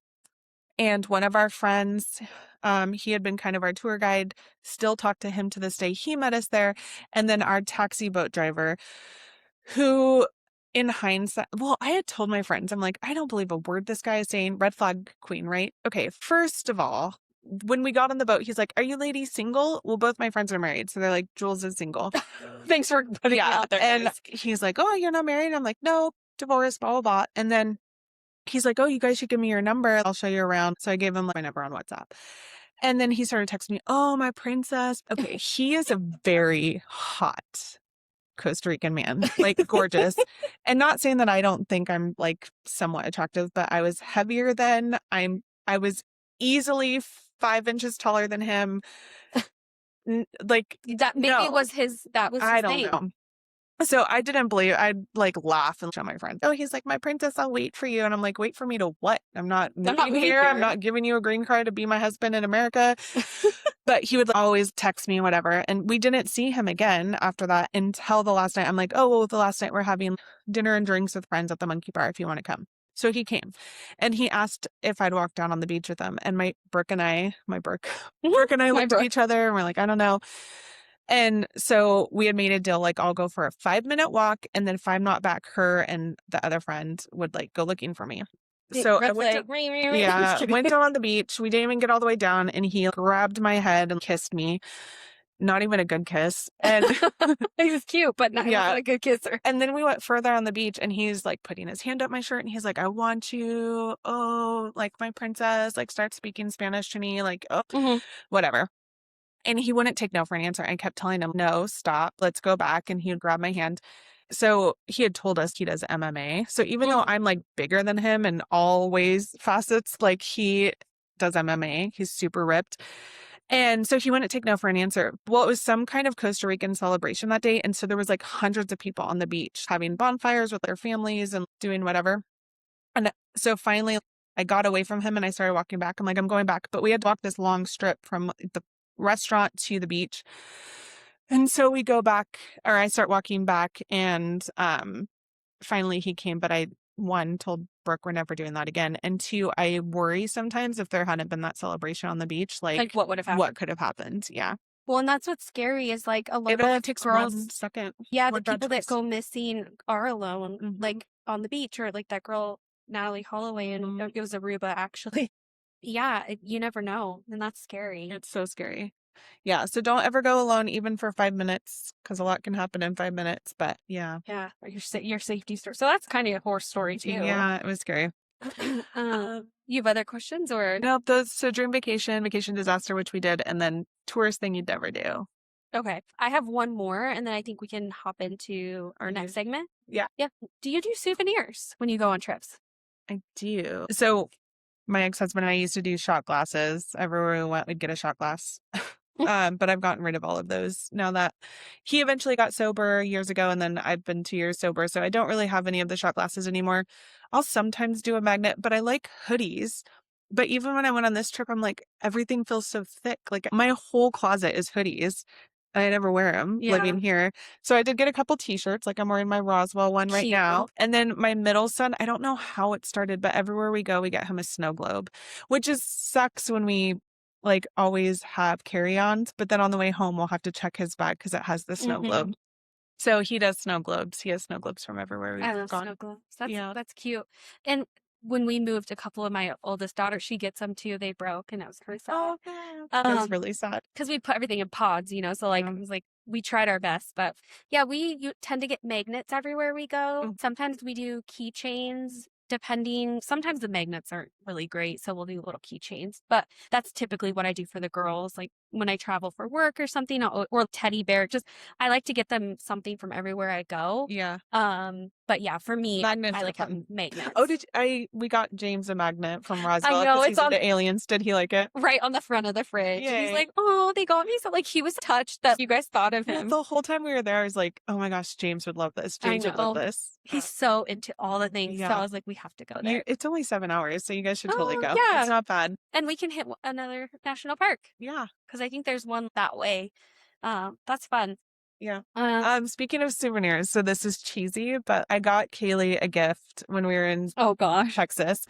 And one of our friends, he had been kind of our tour guide, still talk to him to this day. He met us there. And then our taxi boat driver, who in hindsight, I had told my friends, I'm like, I don't believe a word this guy is saying. Red flag queen, right? Okay, first of all, when we got on the boat, he's like, are you ladies single? Well, both my friends are married. So they're like, Jules is single. Thanks for putting it out there. And guys. he's like, oh, you're not married? I'm like, no, divorced, blah, blah, blah. And then he's like, oh, you guys should give me your number. I'll show you around. So I gave him my number on WhatsApp. And then he started texting me, oh, my princess. Okay, he is a very hot Costa Rican man, gorgeous. And not saying that I don't think I'm somewhat attractive, but I was heavier than I was easily 5 inches taller than him. That maybe was his I don't thing. know. So I didn't believe. I'd laugh and show my friends. Oh, he's like, my princess, I'll wait for you. And I'm like, wait for me to what? I'm not moving here. I'm not giving you a green card to be my husband in America. But he would always text me, whatever. And we didn't see him again after that until the last night. I'm like, oh, well, the last night we're having dinner and drinks with friends at the Monkey Bar if you want to come. So he came and he asked if I'd walk down on the beach with him. And Brooke and I looked at each other and we're like, I don't know. And so we had made a deal, I'll go for a 5-minute walk. And then if I'm not back, her and the other friend would go looking for me. So I went went down on the beach. We didn't even get all the way down. And he grabbed my head and kissed me. not even a good kiss. And He was cute, but not Yeah. a good kisser. and then we went further on the beach and he's like putting his hand up my shirt and he's like, I want you. Oh, like my princess, like start speaking Spanish to me. Like, oh, Mhm. whatever. And he wouldn't take no for an answer. I kept telling him, no, stop, let's go back. And he would grab my hand. So he had told us he does MMA. So even though I'm like bigger than him in all ways, facets, like he does MMA, he's super ripped. And so he wouldn't take no for an answer. Well, it was some kind of Costa Rican celebration that day. And so there was like hundreds of people on the beach having bonfires with their families and doing whatever. And so finally I got away from him and I started walking back. I'm like, I'm going back. But we had to walk this long strip from the restaurant to the beach. And so we go back, or I start walking back, and finally he came, but I, one, told Brooke we're never doing that again. And two, I worry sometimes if there hadn't been that celebration on the beach, Like what would have happened? what could have happened. Yeah. Well, and that's what's scary is like a lot It only of takes girls. 1 second. Yeah, the one bad people that choice. go missing are alone, Mhm. like on the beach, or like that girl Natalie Holloway, and Mhm. it was Aruba actually. Yeah, you never know, and that's scary. It's so scary. Yeah. So don't ever go alone, even for 5 minutes, because a lot can happen in 5 minutes. But yeah. Yeah, or your safety story. So that's kind of a horror story too. Yeah, it was scary. You have other questions or? Nope. So dream vacation disaster, which we did, and then tourist thing you'd never do. Okay, I have one more, and then I think we can hop into our next segment. Yeah. Yeah. Do you do souvenirs when you go on trips? I do. So my ex-husband and I used to do shot glasses. Everywhere we went, we'd get a shot glass. But I've gotten rid of all of those now that he eventually got sober years ago, and then I've been 2 years sober. So I don't really have any of the shot glasses anymore. I'll sometimes do a magnet, but I like hoodies. But even when I went on this trip, I'm like, everything feels so thick. Like my whole closet is hoodies. I never wear them living here. So I did get a couple t-shirts, like I'm wearing my Roswell one right now. Cute. And then my middle son, I don't know how it started, but everywhere we go, we get him a snow globe, which is sucks when we like always have carry-ons. But then on the way home, we'll have to check his bag because it has the snow globe. So he does snow globes. He has snow globes from everywhere we've I love gone. snow globes. That's Yeah. that's cute. And when we moved, a couple of my oldest daughters, she gets them too. They broke, and it was really sad. Oh, that was really sad. Because we put everything in pods, you know. So like, Yeah. it was like we tried our best, but yeah, you tend to get magnets everywhere we go. Mm. Sometimes we do keychains. Depending, sometimes the magnets aren't really great, so we'll do little keychains. But that's typically what I do for the girls. Like when I travel for work or something, or teddy bear. Just I like to get them something from everywhere I go. Yeah. But yeah, for me, Magnets I are like fun. having magnets. Oh, we got James a magnet from Roswell. know, 'cause it's he's on- into aliens. Did he like it? right on the front of the fridge. He's Yay. like, oh, they got me. So like he was touched that you guys thought of Yeah, him. the whole time we were there, I was like, oh my gosh, James would love this. I James would love know. this. He's so into all the things. So Yeah. I was like, we have to go there. It's only 7 hours, so you guys should totally Oh, go. yeah. It's not bad. And we can hit another national park Yeah. because I think there's one that way. That's fun. Yeah. Uh, Speaking of souvenirs, so this is cheesy, but I got Kaylee a gift when we were in oh gosh. Texas,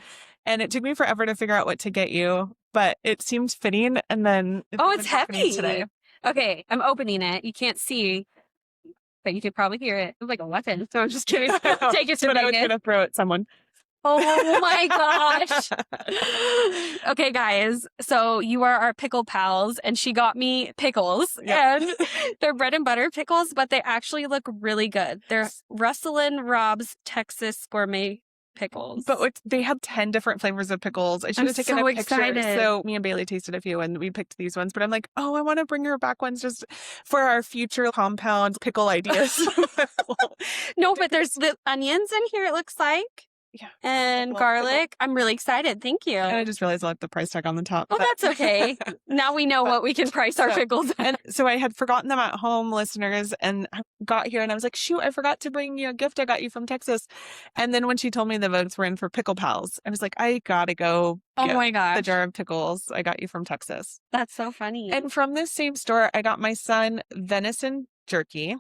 and it took me forever to figure out what to get you, but it seemed fitting, and then Oh, it's been happening heavy. today. Okay, I'm opening it. You can't see, but you could probably hear it. It's like a weapon. So I'm just kidding. Take it to But I was Megan. gonna throw at someone. Oh my gosh. Okay, guys. So you are our pickle pals, and she got me pickles. Yep. And they're bread and butter pickles, but they actually look really good. They're Russell and Rob's Texas gourmet pickles. But they had 10 different flavors of pickles. I should I'm have taken so a picture. excited. So me and Bailey tasted a few and we picked these ones, but I'm like, oh, I want to bring her back ones just for our future compound pickle ideas. No, but there's the onions in here, it looks like. Yeah. And Well, garlic. I'm really excited. Thank you. And I just realized I left the price tag on the top. Oh, but- that's okay. Now we know what we can price our So- pickles at. And so I had forgotten them at home, listeners, and I got here and I was like, shoot, I forgot to bring you a gift I got you from Texas. And then when she told me the votes were in for Pickle Pals, I was like, I gotta go Oh get my the gosh. jar of pickles I got you from Texas. That's so funny. And from this same store, I got my son venison jerky.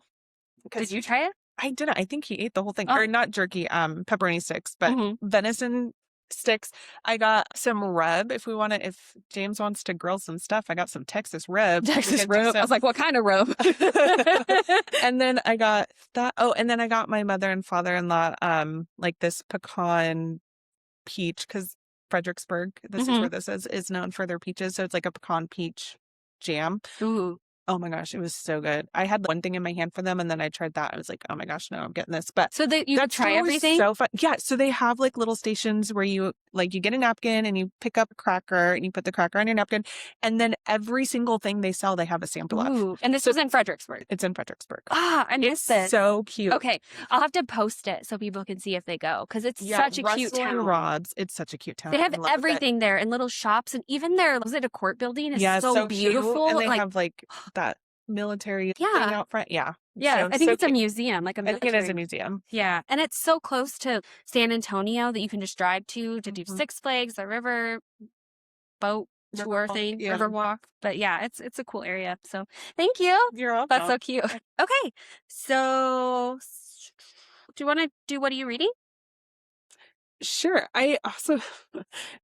Did you try it? I didn't. I think he ate the whole thing. Oh. Or not jerky, pepperoni sticks, but Mhm. venison sticks. I got some rub if James wants to grill some stuff. I got some Texas rub. We Texas could do rub. I some- was like, what kind of rub? and then I got that. Oh, and then I got my mother and father-in-law like this pecan peach, because Fredericksburg, this is Mhm. where this is known for their peaches. So it's like a pecan peach jam. Ooh. Oh my gosh, it was so good. I had one thing in my hand for them, and then I tried that. I was like, oh my gosh, no, I'm getting this. But So that you could that try store was everything? so fun. Yeah, so they have like little stations where you get a napkin and you pick up a cracker and you put the cracker on your napkin, and then every single thing they sell, they have a sample of. Ooh, and this So was in Fredericksburg. it's in Fredericksburg. Ah, I It's missed this. so cute. Okay, I'll have to post it so people can see if they go, because it's Yeah, such a cute Russell and town. Rob's. It's such a cute town. They I have love it. everything there and little shops, and even their, was it a court building? Is Yeah, so so cute. beautiful. And they like, have like that military thing Yeah. out front. Yeah. yeah, So- I think so it's a cute. museum, like a I think it is a military. museum. Yeah, and it's so close to San Antonio that you can just drive to do Mhm. Six Flags, the river boat tour Riverwalk, thing, yeah. Riverwalk. But yeah, it's a cool area. So thank you. You're welcome. That's so cute. Okay, so do you want to do what are you reading? Sure. I also,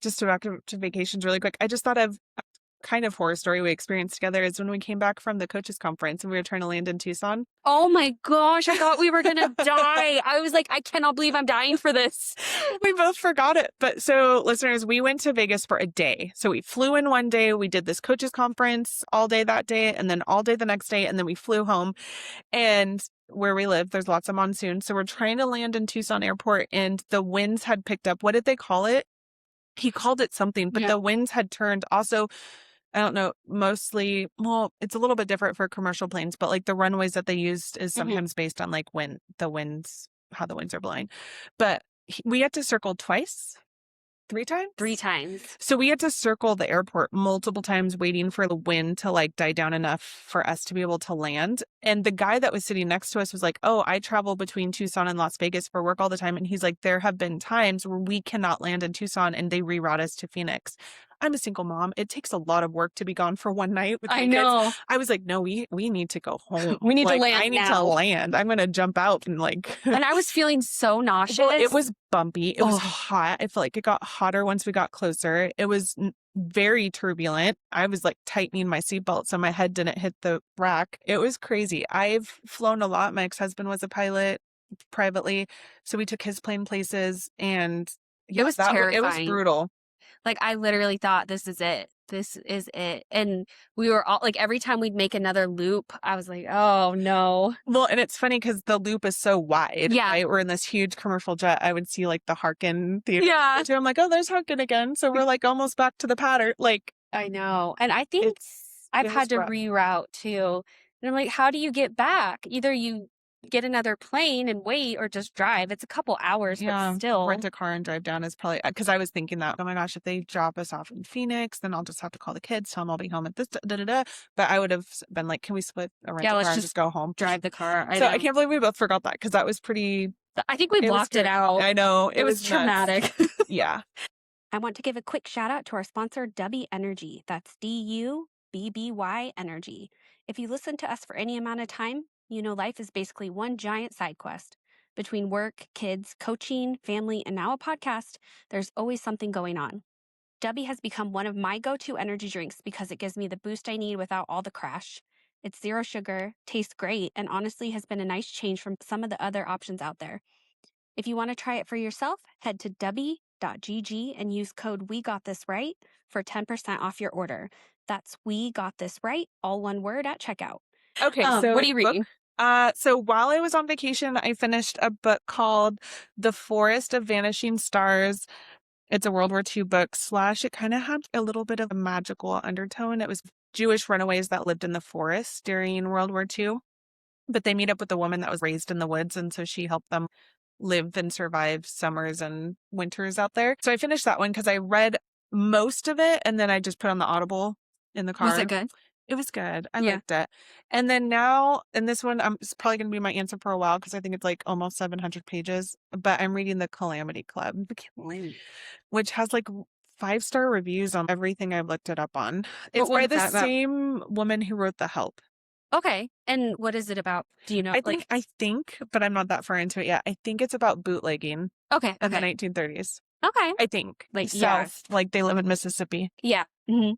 just to back to vacations really quick, I just thought of a kind of horror story we experienced together is when we came back from the coaches conference and we were trying to land in Tucson. Oh my gosh, I thought we were gonna die. I was like, I cannot believe I'm dying for this. We both forgot it. But so, listeners, we went to Vegas for a day. So we flew in one day, we did this coaches conference all day that day, and then all day the next day, and then we flew home. And where we live, there's lots of monsoon. So we're trying to land in Tucson Airport, and the winds had picked up. What did they call it? He called it something, but Yeah. the winds had turned also. I don't know, mostly, well, it's a little bit different for commercial planes, but like the runways that they used is sometimes based on like when the winds, how the winds are blowing. But we had to circle twice, 3 times? 3 times. So we had to circle the airport multiple times waiting for the wind to like die down enough for us to be able to land. And the guy that was sitting next to us was like, oh, I travel between Tucson and Las Vegas for work all the time. And he's like, there have been times where we cannot land in Tucson and they reroute us to Phoenix. I'm a single mom. It takes a lot of work to be gone for one night with my I kids. know. I was like, no, we need to go home. We need to Like, land I need to now. land. I'm going to jump out and like. And I was feeling so nauseous. Well, it was bumpy. It was Oh. hot. I feel like it got hotter once we got closer. It was very turbulent. I was like tightening my seatbelt so my head didn't hit the rack. It was crazy. I've flown a lot. My ex-husband was a pilot privately, so we took his plane places, and It was it was terrifying. brutal. Like, I literally thought, this is it. This is it. And we were all like, every time we'd make another loop, I was like, oh no. Well, and it's funny because the loop is so wide. Yeah. Right? We're in this huge commercial jet. I would see like the Harkin theater. Yeah. I'm like, oh, there's Harkin again. So we're like almost back to the pattern. Like, I know. And I think I've it was had to rough. reroute too. And I'm like, how do you get back? Either you get another plane and wait or just drive. It's a couple hours, but still. Rent a car and drive down is probably, because I was thinking that, oh my gosh, if they drop us off in Phoenix, then I'll just have to call the kids, tell them I'll be home at this, da, da, da. But I would have been like, can we split a rental car let's and just just go home? drive the car. So I can't believe we both forgot that because that was pretty. I think we blocked it out. I know. It was nuts. traumatic. Yeah. I want to give a quick shout out to our sponsor, Dubby Energy. That's DUBBY Energy. If you listen to us for any amount of time, you know life is basically one giant side quest. Between work, kids, coaching, family, and now a podcast, there's always something going on. Dubby has become one of my go-to energy drinks because it gives me the boost I need without all the crash. It's 0 sugar, tastes great, and honestly has been a nice change from some of the other options out there. If you want to try it for yourself, head to dubby.gg and use code WeGotThisRight for 10% off your order. That's We Got This Right, all one word at checkout. Okay. So what are you reading? So while I was on vacation, I finished a book called The Forest of Vanishing Stars. It's a World War II book / it kind of had a little bit of a magical undertone. It was Jewish runaways that lived in the forest during World War II, but they meet up with a woman that was raised in the woods. And so she helped them live and survive summers and winters out there. So I finished that one because I read most of it and then I just put on the Audible in the car. Was it good? It was good. I Yeah. liked it. And then now, and this one, it's probably going to be my answer for a while because I think it's like almost 700 pages, but I'm reading The Calamity Club, which has like 5-star reviews on everything I've looked it up on. It's by one's the that about? same woman who wrote The Help. Okay. And what is it about? Do you know? I think, but I'm not that far into it yet. I think it's about bootlegging Okay. in the Okay. 1930s. Okay. I think. Like, yeah. South, like they live in Mississippi. Yeah. Mm-hmm.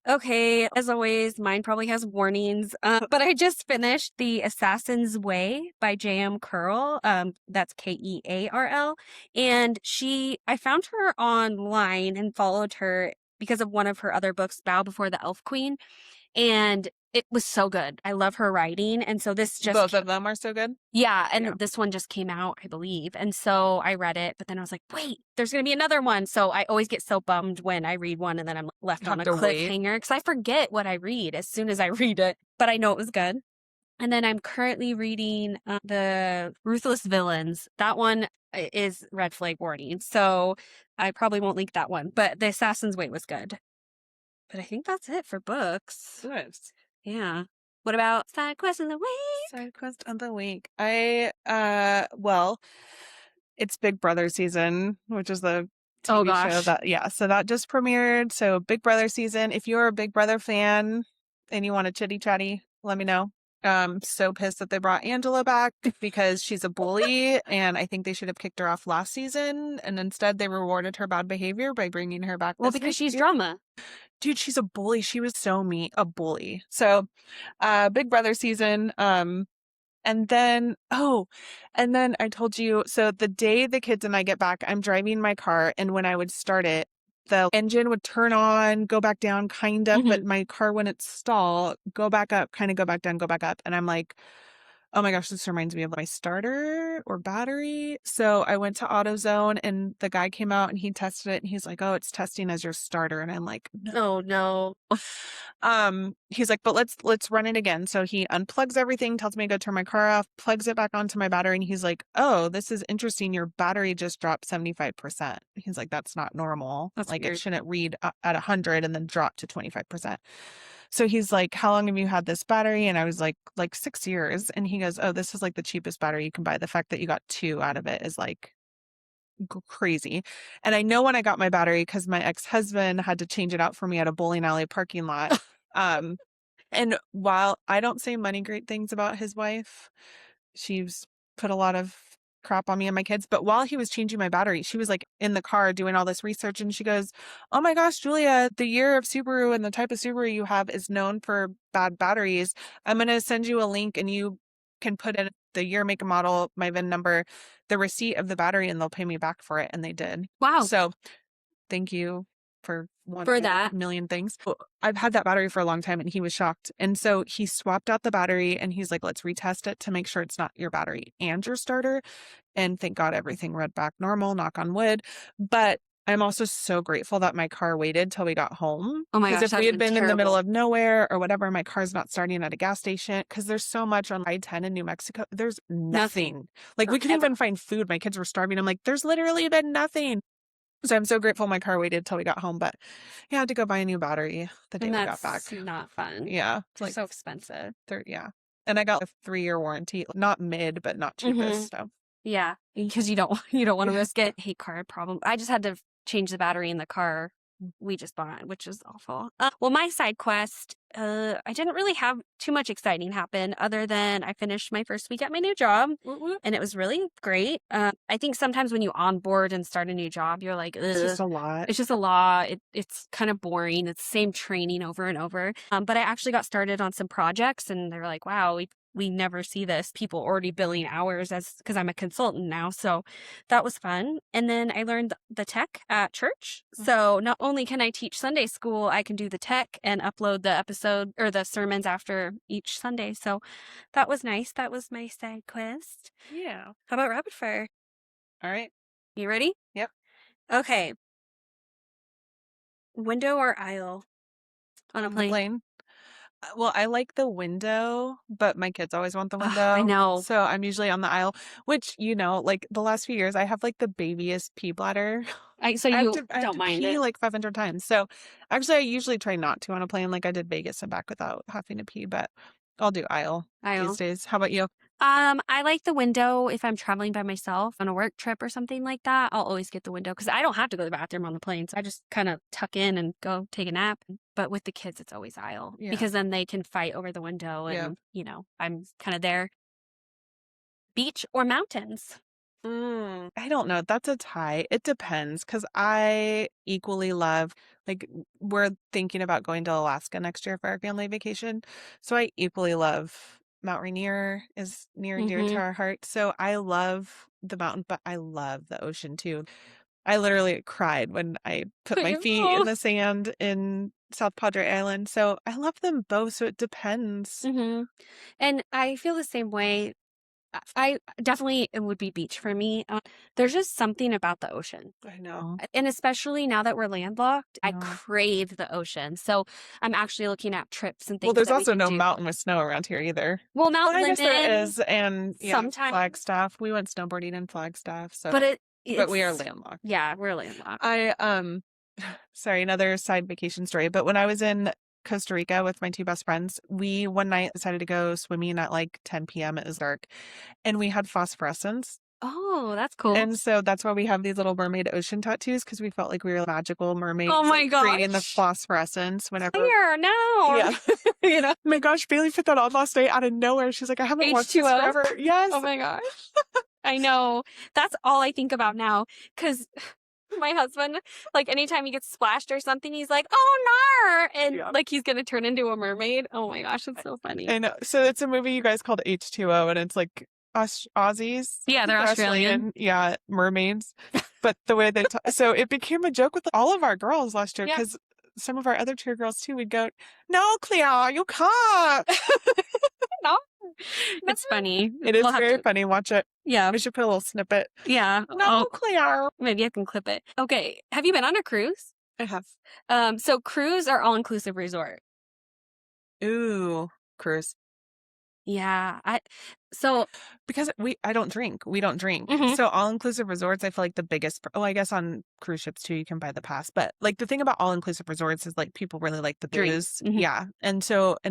Okay, as always, mine probably has warnings, but I just finished The Assassin's Way by J.M. Curl. That's Kearl. And I found her online and followed her because of one of her other books, Bow Before the Elf Queen. And It was so good. I love her writing. And so this just, Both of them are so good. yeah. And Yeah. this one just came out, I believe. And so I read it, but then I was like, wait, there's going to be another one. So I always get so bummed when I read one and then I'm left on a cliffhanger because I forget what I read as soon as I read it, but I know it was good. And then I'm currently reading The Ruthless Villains. That one is red flag warning. So I probably won't link that one, but The Assassin's Weight was good. But I think that's it for books. Nice. Yeah. What about side quest of the week? Side quest of the week. Well, it's Big Brother season, which is the TV show that, so that just premiered. So Big Brother season. If you're a Big Brother fan and you want a chitty chatty, let me know. So pissed that they brought Angela back because she's a bully and I think they should have kicked her off last season and instead they rewarded her bad behavior by bringing her back. Well, because she's drama. Dude, she's a bully. She was so mean, a bully. So, Big Brother season. And then I told you, so the day the kids and I get back, I'm driving my car and when I would start it, the engine would turn on, go back down kind of, but my car wouldn't stall, go back up, kind of go back down, go back up. And I'm like, oh my gosh, this reminds me of my starter or battery. So I went to AutoZone and the guy came out and he tested it and he's like, oh, it's testing as your starter. And I'm like, Oh no. He's like, but let's run it again. So he unplugs everything, tells me to go turn my car off, plugs it back onto my battery. And he's like, oh, this is interesting. Your battery just dropped 75%. He's like, that's not normal. That's like weird. It shouldn't read at 100 and then drop to 25%. So he's like, how long have you had this battery? And I was like 6 years. And he goes, oh, this is like the cheapest battery you can buy. The fact that you got 2 out of it is like crazy. And I know when I got my battery because my ex-husband had to change it out for me at a bowling alley parking lot. And while I don't say many great things about his wife, she's put a lot of crap on me and my kids. But while he was changing my battery, she was like in the car doing all this research and she goes, oh my gosh, Julia, the year of Subaru and the type of Subaru you have is known for bad batteries. I'm going to send you a link and you can put in the year, make, and model, my VIN number, the receipt of the battery, and they'll pay me back for it. And they did. Wow. So thank you for that million things. I've had that battery for a long time and he was shocked. And so he swapped out the battery and he's like, let's retest it to make sure it's not your battery and your starter. And thank God everything read back normal, knock on wood. But I'm also so grateful that my car waited till we got home. Oh my gosh, because if we had been in the middle terrible. of nowhere or whatever, my car's not starting at a gas station because there's so much on I-10 in New Mexico. There's nothing. Like we couldn't even find food. My kids were starving. I'm like, there's literally been nothing. So I'm so grateful my car waited till we got home, but I had to go buy a new battery the day we got back. That's not fun. Yeah. It's like so expensive. Yeah. And I got a 3-year warranty, not mid, but not cheapest. So yeah, because you don't want to risk it. I hate car problem. I just had to change the battery in the car we just bought, which is awful. Well, my side quest, I didn't really have too much exciting happen other than I finished my first week at my new job and it was really great. I think sometimes when you onboard and start a new job, you're like, ugh, it's just a lot. It's just a lot. It's kind of boring. It's the same training over and over. But I actually got started on some projects and they're like, wow, we never see this. People already billing hours because I'm a consultant now. So that was fun. And then I learned the tech at church. So not only can I teach Sunday school, I can do the tech and upload the episode or the sermons after each Sunday. So that was nice. That was my side quest. Yeah. How about rapid fire? All right. You ready? Yep. Okay. Window or aisle on a plane? Well, I like the window, but my kids always want the window. I know. So I'm usually on the aisle, which, like the last few years, I have like the babiest pee bladder. So you I have don't to mind pee it? like 500 times. So actually, I usually try not to on a plane. Like I did Vegas and back without having to pee, but I'll do aisle these days. How about you? I like the window if I'm traveling by myself on a work trip or something like that. I'll always get the window because I don't have to go to the bathroom on the plane. So I just kind of tuck in and go take a nap. But with the kids, it's always aisle because then they can fight over the window and, I'm kind of there. Beach or mountains? I don't know. That's a tie. It depends because I equally love, we're thinking about going to Alaska next year for our family vacation. So I equally love Mount Rainier is near and dear to our heart. So I love the mountain, but I love the ocean too. I literally cried when I put my feet in the sand in South Padre Island. So I love them both. So it depends. Mm-hmm. And I feel the same way. I definitely, it would be beach for me. There's just something about the ocean. I know. And especially now that we're landlocked, I No. crave the ocean. So I'm actually looking at trips and things Well, there's that we also can no do. mountain with snow around here either. Well, Mount Well, I guess there Lemmon, is, and yeah, sometimes. Flagstaff. We went snowboarding in Flagstaff, so But but we are it's, landlocked. yeah, we're landlocked. Sorry, another side vacation story. But when I was in Costa Rica with my two best friends, we one night decided to go swimming at like 10 p.m. It was dark, and we had phosphorescence. Oh, that's cool. And so that's why we have these little mermaid ocean tattoos, because we felt like we were magical mermaids. Oh my like, creating the gosh. phosphorescence whenever. Clear, no. Yeah. You know, my gosh, Bailey put that on last night out of nowhere. She's like, I haven't watched this H2O? forever. Yes. Oh my gosh. I know. That's all I think about now. Because my husband, like anytime he gets splashed or something, he's like, oh, nar. And Yeah. like he's going to turn into a mermaid. Oh my gosh, it's so funny. I know. So it's a movie you guys called H2O, and it's like Aussies. Yeah, they're Australian. Yeah, mermaids. But the way they talk, so it became a joke with all of our girls last year, Yeah. because some of our other cheer girls too, we'd go, no, Clea, you can't. No. It's funny. It is We'll have very to- funny. Watch it. Yeah. We should put a little snippet. Yeah. No, Oh, Clea. maybe I can clip it. Okay. Have you been on a cruise? I have. So cruise are all-inclusive resort. Ooh, cruise. Yeah. So Because I don't drink. We don't drink. Mhm. So all-inclusive resorts, I feel like the biggest, I guess on cruise ships too, you can buy the pass. But like the thing about all-inclusive resorts is like people really like the Drink. booze. Mhm. Yeah. And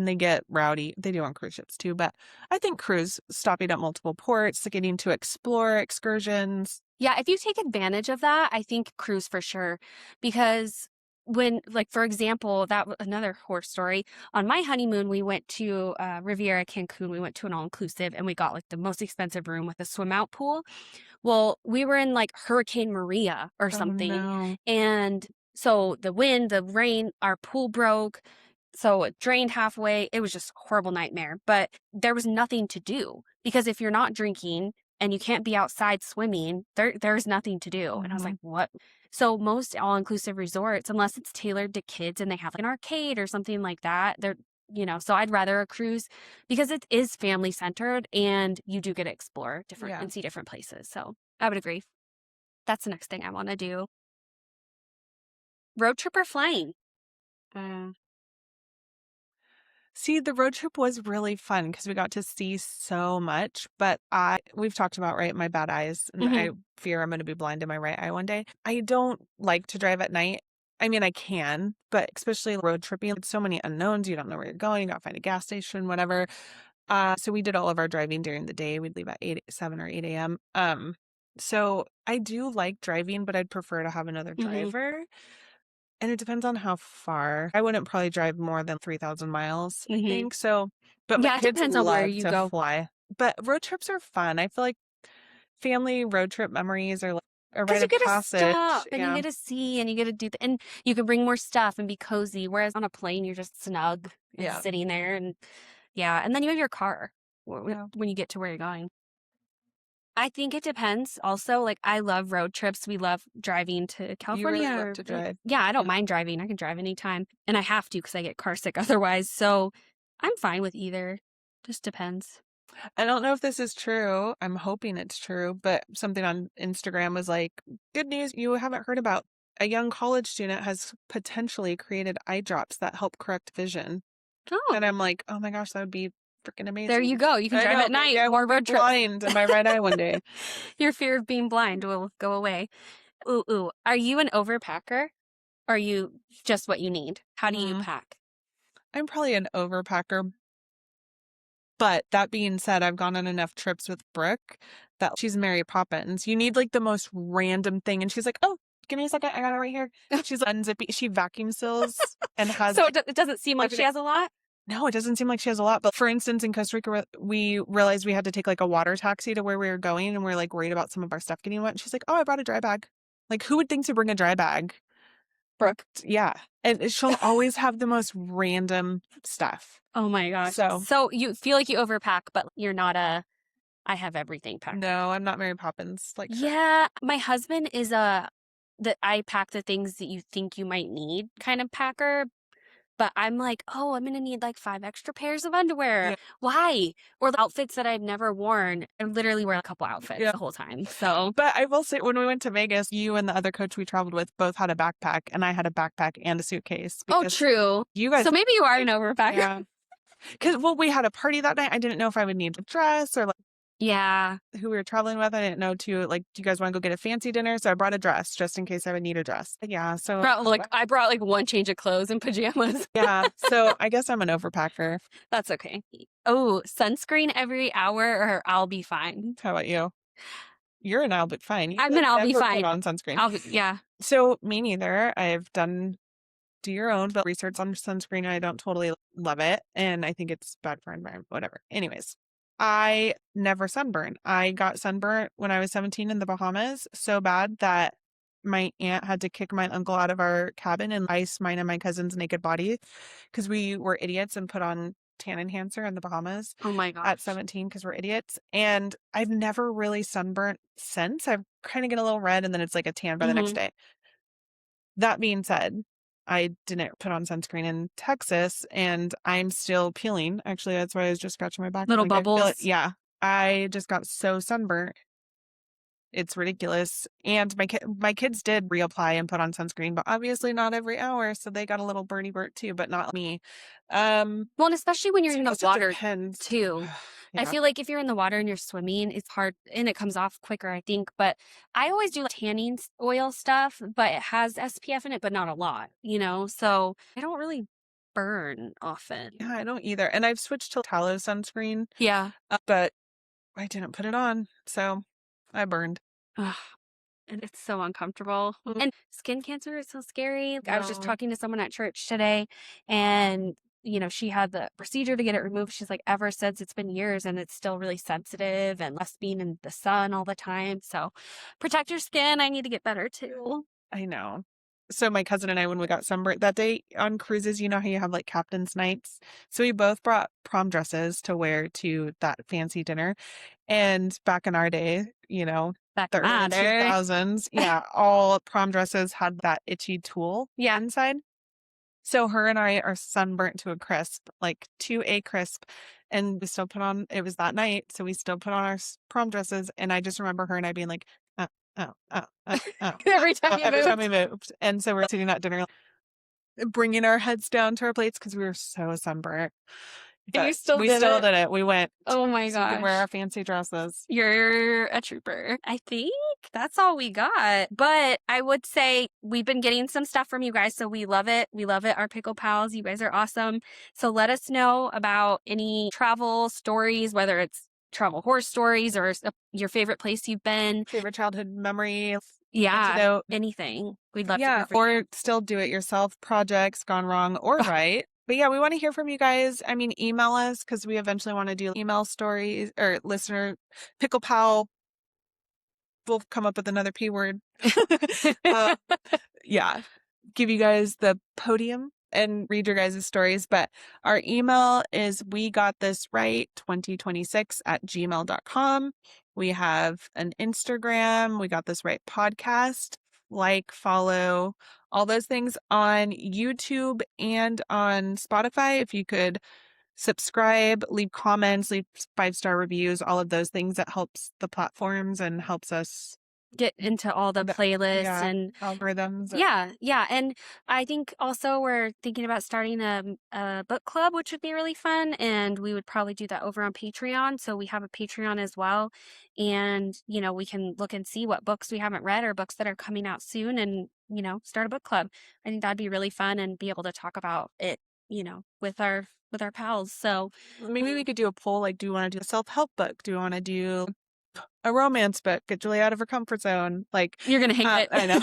they get rowdy. They do on cruise ships too. But I think cruise, stopping at multiple ports, getting to explore excursions. yeah, if you take advantage of that, I think cruise for sure. Because when, like, for example, another horror story. On my honeymoon, we went to Riviera Cancun. We went to an all-inclusive and we got like the most expensive room with a swim out pool. Well, we were in like Hurricane Maria or something. Oh, no. And so the wind, the rain, our pool broke. So it drained halfway. It was just a horrible nightmare. But there was nothing to do because if you're not drinking and you can't be outside swimming, there's nothing to do. And I was Mhm. like, what? So most all-inclusive resorts, unless it's tailored to kids and they have like an arcade or something like that, so I'd rather a cruise because it is family centered and you do get to explore different Yeah. and see different places. So I would agree. That's the next thing I want to do. Road trip or flying? See, the road trip was really fun because we got to see so much, but we've talked about, right, my bad eyes, and I fear I'm going to be blind in my right eye one day. I don't like to drive at night. I mean, I can, but especially road tripping, it's so many unknowns. You don't know where you're going. You got to find a gas station, whatever. So we did all of our driving during the day. We'd leave at 7 or 8 a.m. So I do like driving, but I'd prefer to have another driver. And it depends on how far. I wouldn't probably drive more than 3,000 miles, I think. So, but my Yeah, it kids depends on where love you to go. fly. But road trips are fun. I feel like family road trip memories are like a Because rite you of get to passage. stop and Yeah. you get to see and you get to do, and you can bring more stuff and be cozy. Whereas on a plane, you're just snug and Yeah. sitting there. And yeah, and then you have your car Yeah. when you get to where you're going. I think it depends. Also, like I love road trips. We love driving to California. You really love to drive. Yeah, I don't Yeah. mind driving. I can drive anytime, and I have to because I get car sick otherwise. So I'm fine with either. Just depends. I don't know if this is true. I'm hoping it's true, but something on Instagram was like, good news you haven't heard about. A young college student has potentially created eye drops that help correct vision. Oh, And I'm like, oh my gosh, that would be freaking amazing. there you go. You can I drive know, at night. maybe I More won't be road trips. blind in my right eye one day. Your fear of being blind will go away. Ooh. Are you an overpacker? Or are you just what you need? How do you pack? I'm probably an overpacker. But that being said, I've gone on enough trips with Brooke that she's Mary Poppins. You need like the most random thing. And she's like, oh, give me a second. I got it right here. She's like, unzippy. She vacuum seals and has. So it doesn't seem like she has a lot? No, it doesn't seem like she has a lot. But for instance, in Costa Rica, we realized we had to take like a water taxi to where we were going. And we're like worried about some of our stuff getting wet. And she's like, oh, I brought a dry bag. Like, who would think to bring a dry bag? Brooke. Yeah. And she'll always have the most random stuff. Oh my gosh. So you feel like you overpack, but you're not I have everything packed. No, I'm not Mary Poppins. Like, yeah, my husband is a that I pack the things that you think you might need kind of packer. But I'm like, oh, I'm going to need like 5 extra pairs of underwear. Yeah. Why? Or the outfits that I've never worn. I literally wear a couple outfits Yeah. the whole time. So, But I will say, when we went to Vegas, you and the other coach we traveled with both had a backpack, and I had a backpack and a suitcase. oh, Because true. you guys, So maybe you are an overpacker. yeah. Because, well, we had a party that night. I didn't know if I would need a dress or like Yeah. who we were traveling with. I didn't know too, like, do you guys want to go get a fancy dinner? So I brought a dress just in case I would need a dress. Yeah. So I brought like one change of clothes and pajamas. yeah. So I guess I'm an overpacker. That's okay. Oh, sunscreen every hour or I'll be fine. How about you? You're an I'll be fine. You I'll be never fine. put on sunscreen. Yeah. So me neither. I've done do your own but research on sunscreen. I don't totally love it, and I think it's bad for environment. Whatever. Anyways, I never sunburn. I got sunburnt when I was 17 in the Bahamas, so bad that my aunt had to kick my uncle out of our cabin and ice mine and my cousin's naked body because we were idiots and put on tan enhancer in the Bahamas Oh my at gosh. 17 because we're idiots. And I've never really sunburnt since. I've kind of get a little red and then it's like a tan by the next day. That being said, I didn't put on sunscreen in Texas and I'm still peeling. Actually, that's why I was just scratching my back. Little Like, I feel bubbles. it. Yeah. I just got so sunburnt. It's ridiculous. And my kids did reapply and put on sunscreen, but obviously not every hour. So they got a little birdie burnt too, but not me. Well, and especially when you're in the So it water depends. too. I Yeah. feel like if you're in the water and you're swimming, it's hard and it comes off quicker, I think. But I always do like tanning oil stuff, but it has SPF in it, but not a lot, So I don't really burn often. Yeah, I don't either. And I've switched to tallow sunscreen, Yeah. but I didn't put it on. So I burned. Ugh, and it's so uncomfortable. Mhm. And skin cancer is so scary. I was just No. talking to someone at church today, and she had the procedure to get it removed. She's like, ever since it's been years and it's still really sensitive and less being in the sun all the time. So protect your skin. I need to get better too. I know. So my cousin and I, when we got sunburnt that day on cruises, you know how you have like captain's nights? So we both brought prom dresses to wear to that fancy dinner. And back in our day, Back the in early my day. 2000s, yeah, all prom dresses had that itchy tool Yeah. inside. So her and I are sunburnt to a crisp, like to a crisp. And we still put on, it was that night. So we still put on our prom dresses. And I just remember her and I being like, oh, Every time you every time moved. we moved. And so we're sitting at dinner, bringing our heads down to our plates because we were so sunburnt. You But still we did still it? did it. We went. Oh my So we could wear our gosh. fancy dresses. You're a trooper. I think that's all we got. But I would say we've been getting some stuff from you guys, so we love it. We love it, our Pickle Pals. You guys are awesome. So let us know about any travel stories, whether it's travel horror stories or your favorite place you've been. Favorite childhood memory. Yeah, Antidote. anything. We'd love to Yeah, hear from you. or still do it yourself projects gone wrong or right. But yeah, we want to hear from you guys. I mean, email us because we eventually want to do email stories or listener Pickle Pal. We'll come up with another P word. Yeah, give you guys the podium and read your guys' stories. But our email is wegotThisright2026@gmail.com. We have an Instagram, We Got This Right podcast. Like, follow, all those things on YouTube and on Spotify. If you could subscribe, leave comments, leave 5-star reviews, all of those things, that helps the platforms and helps us Get into all the playlists and algorithms. yeah. And I think also we're thinking about starting a book club, which would be really fun. And we would probably do that over on Patreon. So we have a Patreon as well. And, we can look and see what books we haven't read or books that are coming out soon and, start a book club. I think that'd be really fun and be able to talk about it, with our pals. So maybe we could do a poll, like, do you want to do a self-help book? Do you want to do a romance book, get Julie out of her comfort zone? Like, you're going to hate it. I know.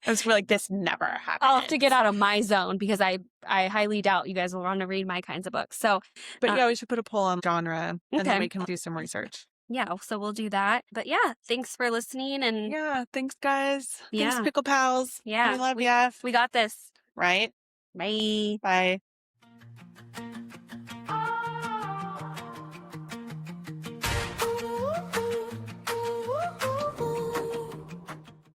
I was like, this never happened. I'll have to get out of my zone because I highly doubt you guys will want to read my kinds of books. So, but yeah, we should put a poll on genre and then Okay. we can do some research. Yeah, so we'll do that. But yeah, thanks for listening. And Yeah, thanks, guys. Thanks, Yeah. Pickle Pals. Yeah, We love ya. we got this. Right? Bye. Bye.